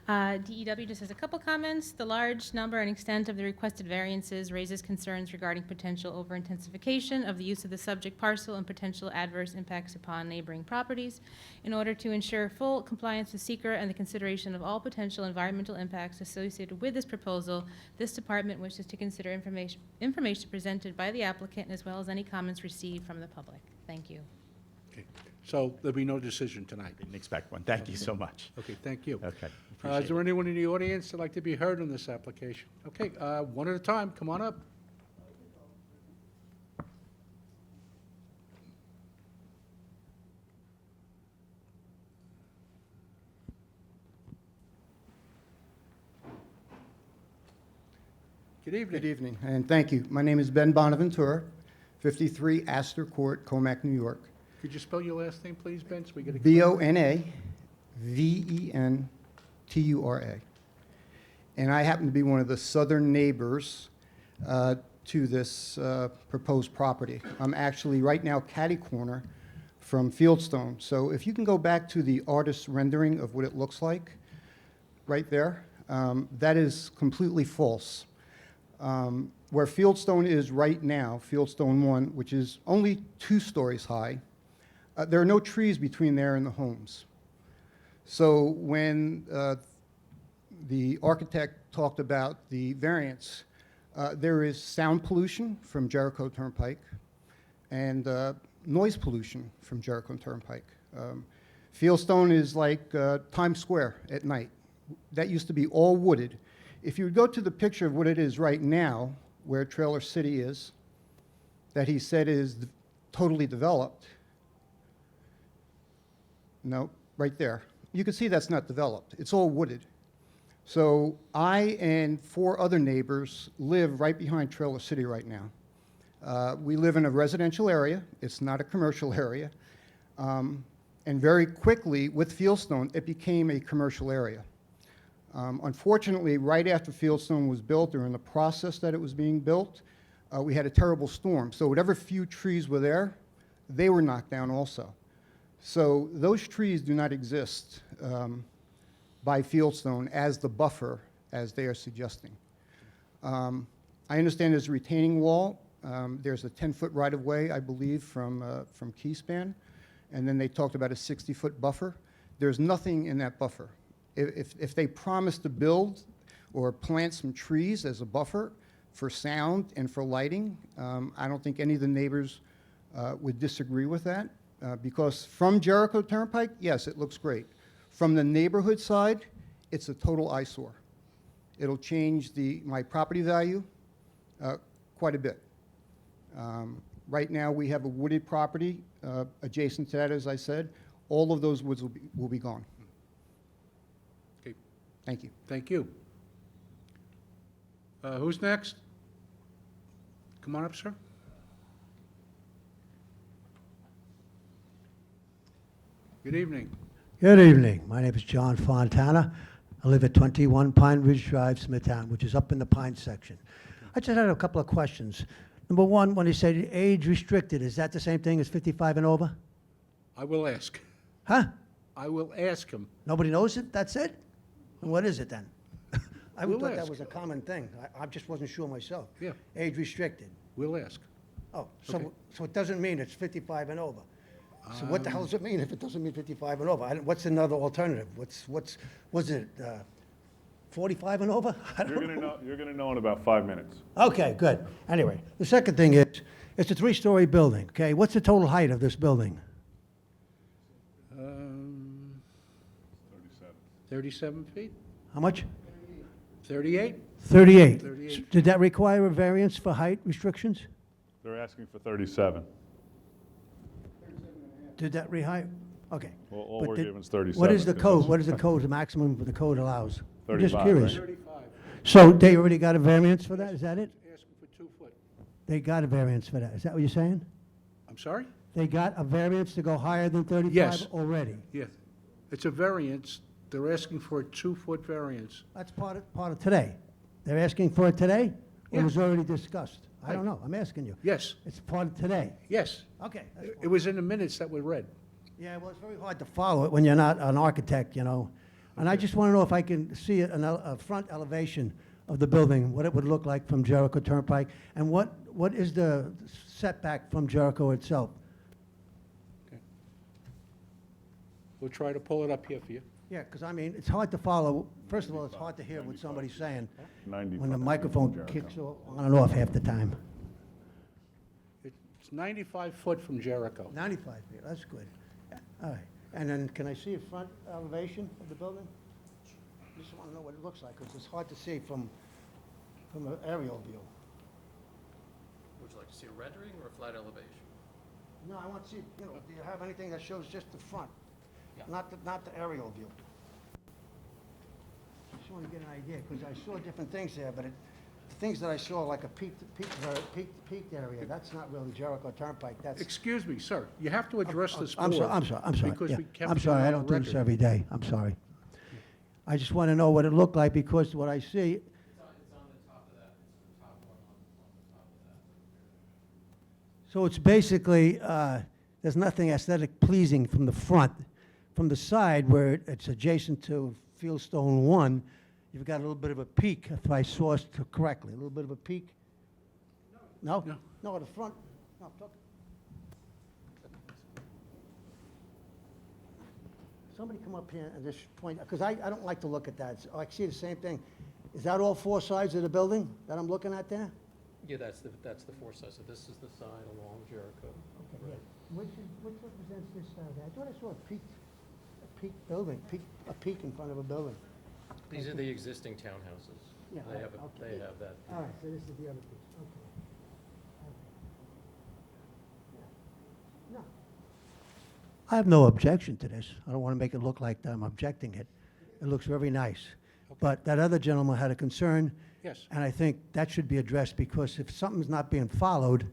DEW just has a couple comments. The large number and extent of the requested variances raises concerns regarding potential over-intensification of the use of the subject parcel and potential adverse impacts upon neighboring properties. In order to ensure full compliance with SECR and the consideration of all potential environmental impacts associated with this proposal, this department wishes to consider information presented by the applicant as well as any comments received from the public. Thank you. Okay, so there'll be no decision tonight? Didn't expect one. Thank you so much. Okay, thank you. Okay. Is there anyone in the audience that'd like to be heard on this application? Okay, one at a time, come on up. Good evening. Good evening, and thank you. My name is Ben Bonaventura, 53 Astor Court, Comac, New York. Could you spell your last name, please, Ben, so we get a... Bonaventura. And I happen to be one of the southern neighbors to this proposed property. I'm actually right now catty-corner from Fieldstone. So if you can go back to the artist's rendering of what it looks like, right there, that is completely false. Where Fieldstone is right now, Fieldstone 1, which is only 2 stories high, there are no trees between there and the homes. So when the architect talked about the variance, there is sound pollution from Jericho Turnpike and noise pollution from Jericho Turnpike. Fieldstone is like Times Square at night. That used to be all wooded. If you would go to the picture of what it is right now, where Trailer City is, that he said is totally developed, no, right there. You can see that's not developed. It's all wooded. So I and 4 other neighbors live right behind Trailer City right now. We live in a residential area. It's not a commercial area. And very quickly, with Fieldstone, it became a commercial area. Unfortunately, right after Fieldstone was built, or in the process that it was being built, we had a terrible storm. So whatever few trees were there, they were knocked down also. So those trees do not exist by Fieldstone as the buffer, as they are suggesting. I understand there's a retaining wall. There's a 10-foot right-of-way, I believe, from Keyspan. And then they talked about a 60-foot buffer. There's nothing in that buffer. If they promise to build or plant some trees as a buffer for sound and for lighting, I don't think any of the neighbors would disagree with that. Because from Jericho Turnpike, yes, it looks great. From the neighborhood side, it's a total eyesore. It'll change my property value quite a bit. Right now, we have a wooded property adjacent to that, as I said. All of those woods will be gone. Okay. Thank you. Thank you. Who's next? Come on up, sir. Good evening. Good evening. My name is John Fontana. I live at 21 Pine Ridge Drive, Smithtown, which is up in the Pine section. I just had a couple of questions. Number one, when you say age restricted, is that the same thing as 55 and over? I will ask. Huh? I will ask him. Nobody knows it? That's it? And what is it then? I would We'll thought that ask. was a common thing. I just wasn't sure myself. Yeah. Age restricted. We'll ask. Oh, Okay. so it doesn't mean it's 55 and over? So what the hell does it mean if it doesn't mean 55 and over? What's another alternative? Was it 45 and over? I don't know. You're gonna know in about 5 minutes. Okay, good. Anyway, the second thing is, it's a three-story building, okay? What's the total height of this building? 37 feet? How much? 38? 38. 38. Did that require a variance for height restrictions? They're asking for 37. Did that rehire? Okay. Well, all But we're did- given is 37. What is the 'cause code? that's- What is the code, the maximum the code allows? I'm just 35, curious. right? 35. So they already got a variance for that? Is that it? Asking for 2 foot. They got a variance for that. Is that what you're saying? I'm sorry? They got a variance to go higher than 35 Yes. already? Yeah. It's a variance. They're asking for a 2-foot variance. That's part of today. They're asking for it today? Or Yeah. it was already discussed? I don't Right. know. I'm asking you. Yes, It's part of today? yes. Okay. that's It was in the minutes that were read. Yeah, well, it's very hard to follow it when you're not an architect, you know. And I just want to know if I can see a front elevation of the building, what it would look like from Jericho Turnpike, and what is the setback from Jericho itself? We'll try to pull it up here for you. Yeah, because I mean, it's hard to follow. First of all, it's hard to hear what somebody's saying 95 when the from microphone Jericho. kicks on and off half the time. It's 95 foot from Jericho. 95 feet, that's good. All right, and then can I see a front elevation of the building? Just want to know what it looks like, because it's hard to see from an aerial view. Would you like to see a rendering or a flat elevation? No, I want to see, do you have anything that shows just the front? Not the aerial view. Just want to get an idea, because I saw different things there, but the things that I saw, like a peaked area, that's not really Jericho Turnpike, that's... Excuse me, sir. You have to address this I'm board. sorry. Because yeah. we kept I'm it sorry, I on don't do this record. every day. I'm sorry. I just want to know what it looked like, because what I see... So it's basically, there's nothing aesthetic pleasing from the front. From the side, where it's adjacent to Fieldstone 1, you've got a little bit of a peak, if I saw it correctly, a little bit of a peak? No? No. No, at the front? No, talk. Somebody come up here and just point, because I don't like to look at that. I see the same thing. Is that all 4 sides of the building that I'm looking at there? Yeah, that's the four sides. So this is the side along Jericho. Okay, Which represents this side? I thought I saw a peaked building, a peak in front of a building. These are the existing townhouses. Yeah, They have, okay. they have that. All right, so this is the other piece, okay. No. I have no objection to this. I don't want to make it look like I'm objecting it. It looks very nice. But that other gentleman had a concern. Yes. And I think that should be addressed, because if something's not being followed,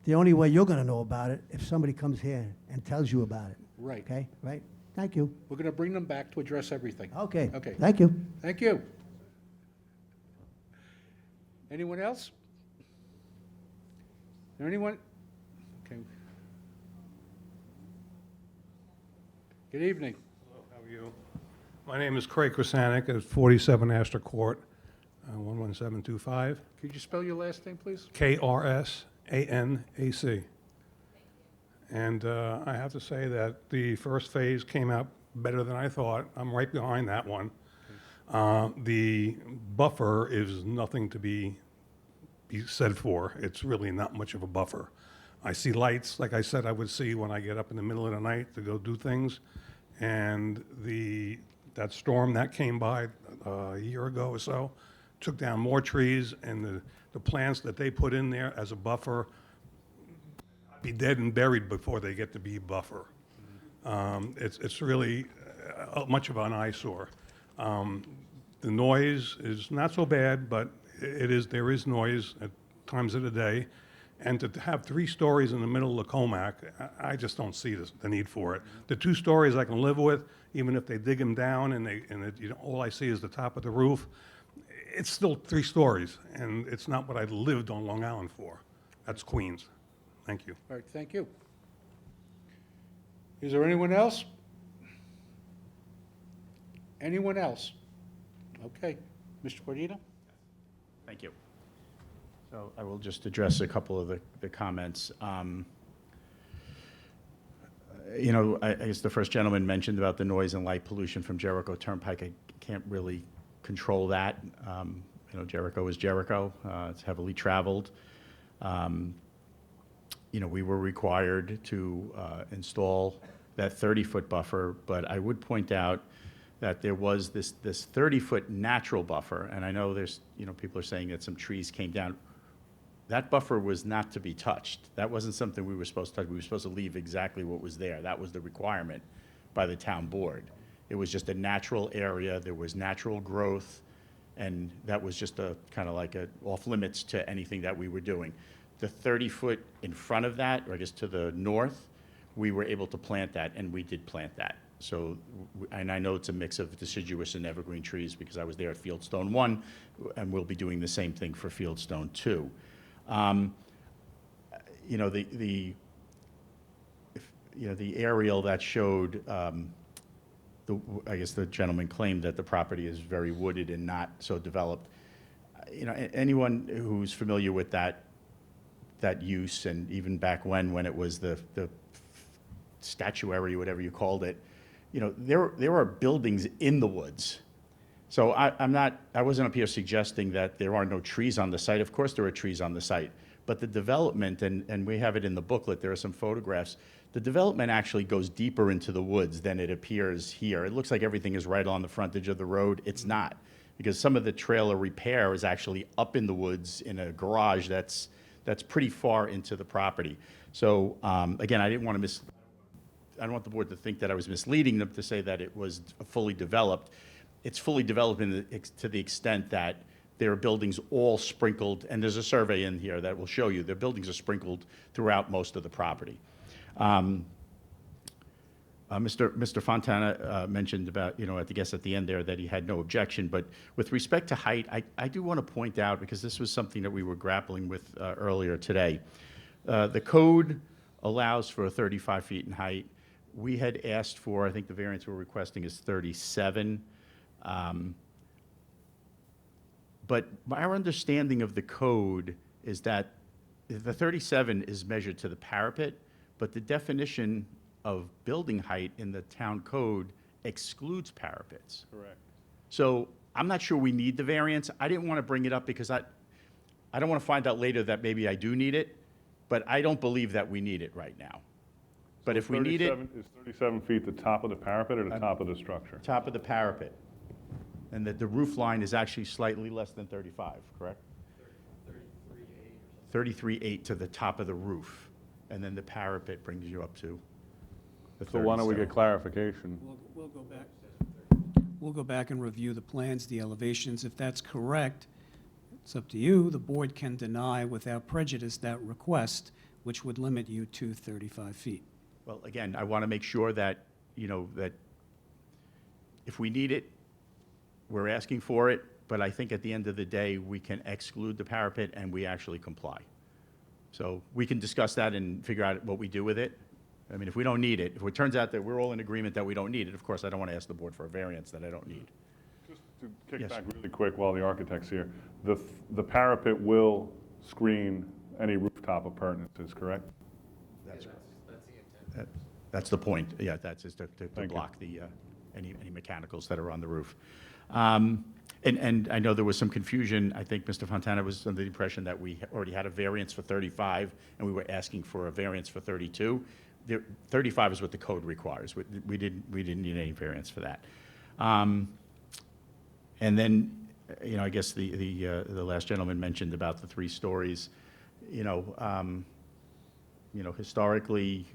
the only way you're going to know about it, if somebody comes here and tells you about it. Right. Okay, right? Thank you. We're going to bring them back to address everything. Okay. Okay. Thank you. Thank you. Anyone else? Is there anyone? Okay. Good evening. Hello, how are you? My name is Craig Krasanik at 47 Astor Court, 11725, Could you spell your last name, please? K-R-S-A-N-A-C. And I have to say that the first phase came out better than I thought. I'm right behind that one. The buffer is nothing to be said for. It's really not much of a buffer. I see lights, like I said I would see when I get up in the middle of the night to go do things. And that storm that came by a year ago or so took down more trees, and the plants that they put in there as a buffer be dead and buried before they get to be buffer. It's really much of an eyesore. The noise is not so bad, but there is noise at times of the day. And to have 3 stories in the middle of Comac, I just don't see the need for it. The 2 stories I can live with, even if they dig them down and all I see is the top of the roof. It's still 3 stories, and it's not what I lived on Long Island for. That's Queens. Thank you. All right, thank you. Is there anyone else? Anyone else? Okay, Mr. Guardino? Thank you. So I will just address a couple of the comments. You know, I guess the first gentleman mentioned about the noise and light pollution from Jericho Turnpike. I can't really control that. You know, Jericho is Jericho. It's heavily traveled. You know, we were required to install that 30-foot buffer, but I would point out that there was this 30-foot natural buffer, and I know there's, you know, people are saying that some trees came down. That buffer was not to be touched. That wasn't something we were supposed to touch. We were supposed to leave exactly what was there. That was the requirement by the town board. It was just a natural area. There was natural growth, and that was just a kind of like a off limits to anything that we were doing. The 30-foot in front of that, or I guess to the north, we were able to plant that, and we did plant that. So, and I know it's a mix of deciduous and evergreen trees because I was there at Fieldstone 1, and we'll be doing the same thing for Fieldstone 2. You know, the aerial that showed, I guess the gentleman claimed that the property is very wooded and not so developed. You know, anyone who's familiar with that use, and even back when it was the statuary, whatever you called it, you know, there are buildings in the woods. So I wasn't up here suggesting that there are no trees on the site. Of course there are trees on the site, but the development, and we have it in the booklet, there are some photographs, the development actually goes deeper into the woods than it appears here. It looks like everything is right on the frontage of the road. It's not, because some of the trailer repair is actually up in the woods in a garage that's pretty far into the property. So again, I don't want the board to think that I was misleading them to say that it was fully developed. It's fully developed to the extent that there are buildings all sprinkled, and there's a survey in here that will show you the buildings are sprinkled throughout most of the property. Mr. Fontana mentioned about, you know, at the end there that he had no objection, but with respect to height, I do want to point out, because this was something that we were grappling with earlier today. The code allows for 35 feet in height. We had asked for, I think the variance we're requesting is 37. But our understanding of the code is that the 37 is measured to the parapet, but the definition of building height in the town code excludes parapets. Correct. So I'm not sure we need the variance. I didn't want to bring it up because I don't want to find out later that maybe I do need it, but I don't believe that we need it right now. But if we need it... Is 37 feet the top of the parapet or the top of the structure? Top of the parapet. And that the roof line is actually slightly less than 35, correct? 33.8 to the top of the roof. And then the parapet brings you up to the 37. So why don't we get clarification? We'll go back. We'll go back and review the plans, the elevations. If that's correct, it's up to you. The board can deny without prejudice that request, which would limit you to 35 feet. Well, again, I want to make sure that, you know, that if we need it, we're asking for it, but I think at the end of the day, we can exclude the parapet and we actually comply. So we can discuss that and figure out what we do with it. I mean, if we don't need it, if it turns out that we're all in agreement that we don't need it, of course, I don't want to ask the board for a variance that I don't need. Just to kick Yes. back really quick while the architect's here, the parapet will screen any rooftop appurtenances, correct? That's That's the point. Yeah, that's just to you. block the, any mechanicals that are on the roof. And I know there was some confusion. I think Mr. Fontana was under the impression that we already had a variance for 35, and we were asking for a variance for 32. 35 is what the code requires. We didn't need any variance for that. And then, you know, I guess the last gentleman mentioned about the 3 stories. You know, historically,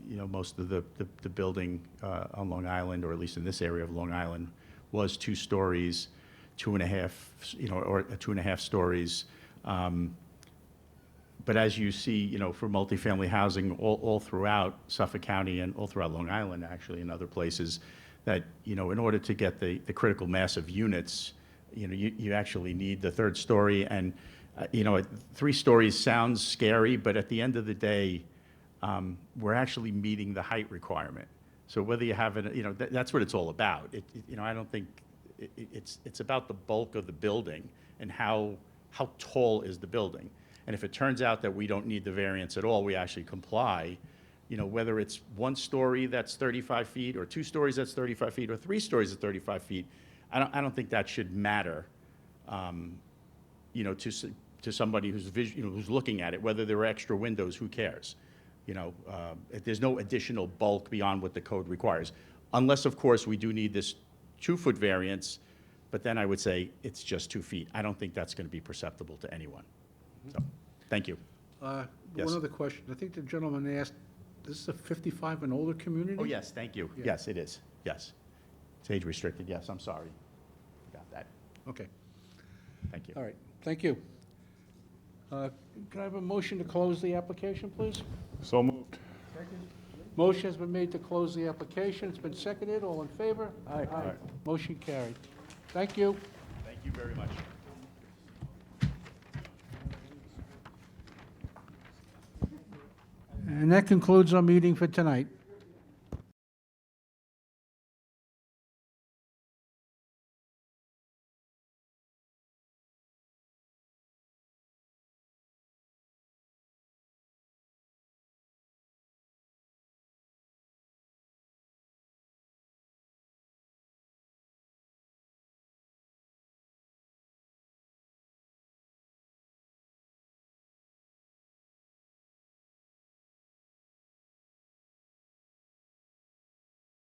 you know, most of the building on Long Island, or at least in this area of Long Island, was 2 stories, 2.5, you know, or 2.5 stories. But as you see, you know, for multifamily housing all throughout Suffolk County and all throughout Long Island, actually, and other places, that, you know, in order to get the critical mass of units, you know, you actually need the 3rd story. And You know, 3 stories sounds scary, but at the end of the day, we're actually meeting the height requirement. So whether you have it, you know, that's what it's all about. You know, I don't think, it's about the bulk of the building and how tall is the building. And if it turns out that we don't need the variance at all, we actually comply, you know, whether it's 1 story that's 35 feet, or 2 stories that's 35 feet, or 3 stories at 35 feet, I don't think that should matter, you know, to somebody who's who's looking at it. Whether there are extra windows, who cares? You know, if there's no additional bulk beyond what the code requires, unless, of course, we do need this 2-foot variance. But then I would say it's just 2 feet. I don't think that's going to be perceptible to anyone. So, thank you. Yes. One other question. I think the gentleman asked, this is a 55 and older community? Oh, yes, thank you. Yeah. Yes, it is. Yes. It's age restricted. Yes, I'm sorry. Got that. Okay. Thank you. All right, thank you. Can I have a motion to close the application, please? So moved. Motion has been made to close the application. It's been seconded. All in favor? Aye. Aye. Motion carried. Thank you. Thank you very much. And that concludes our meeting for tonight.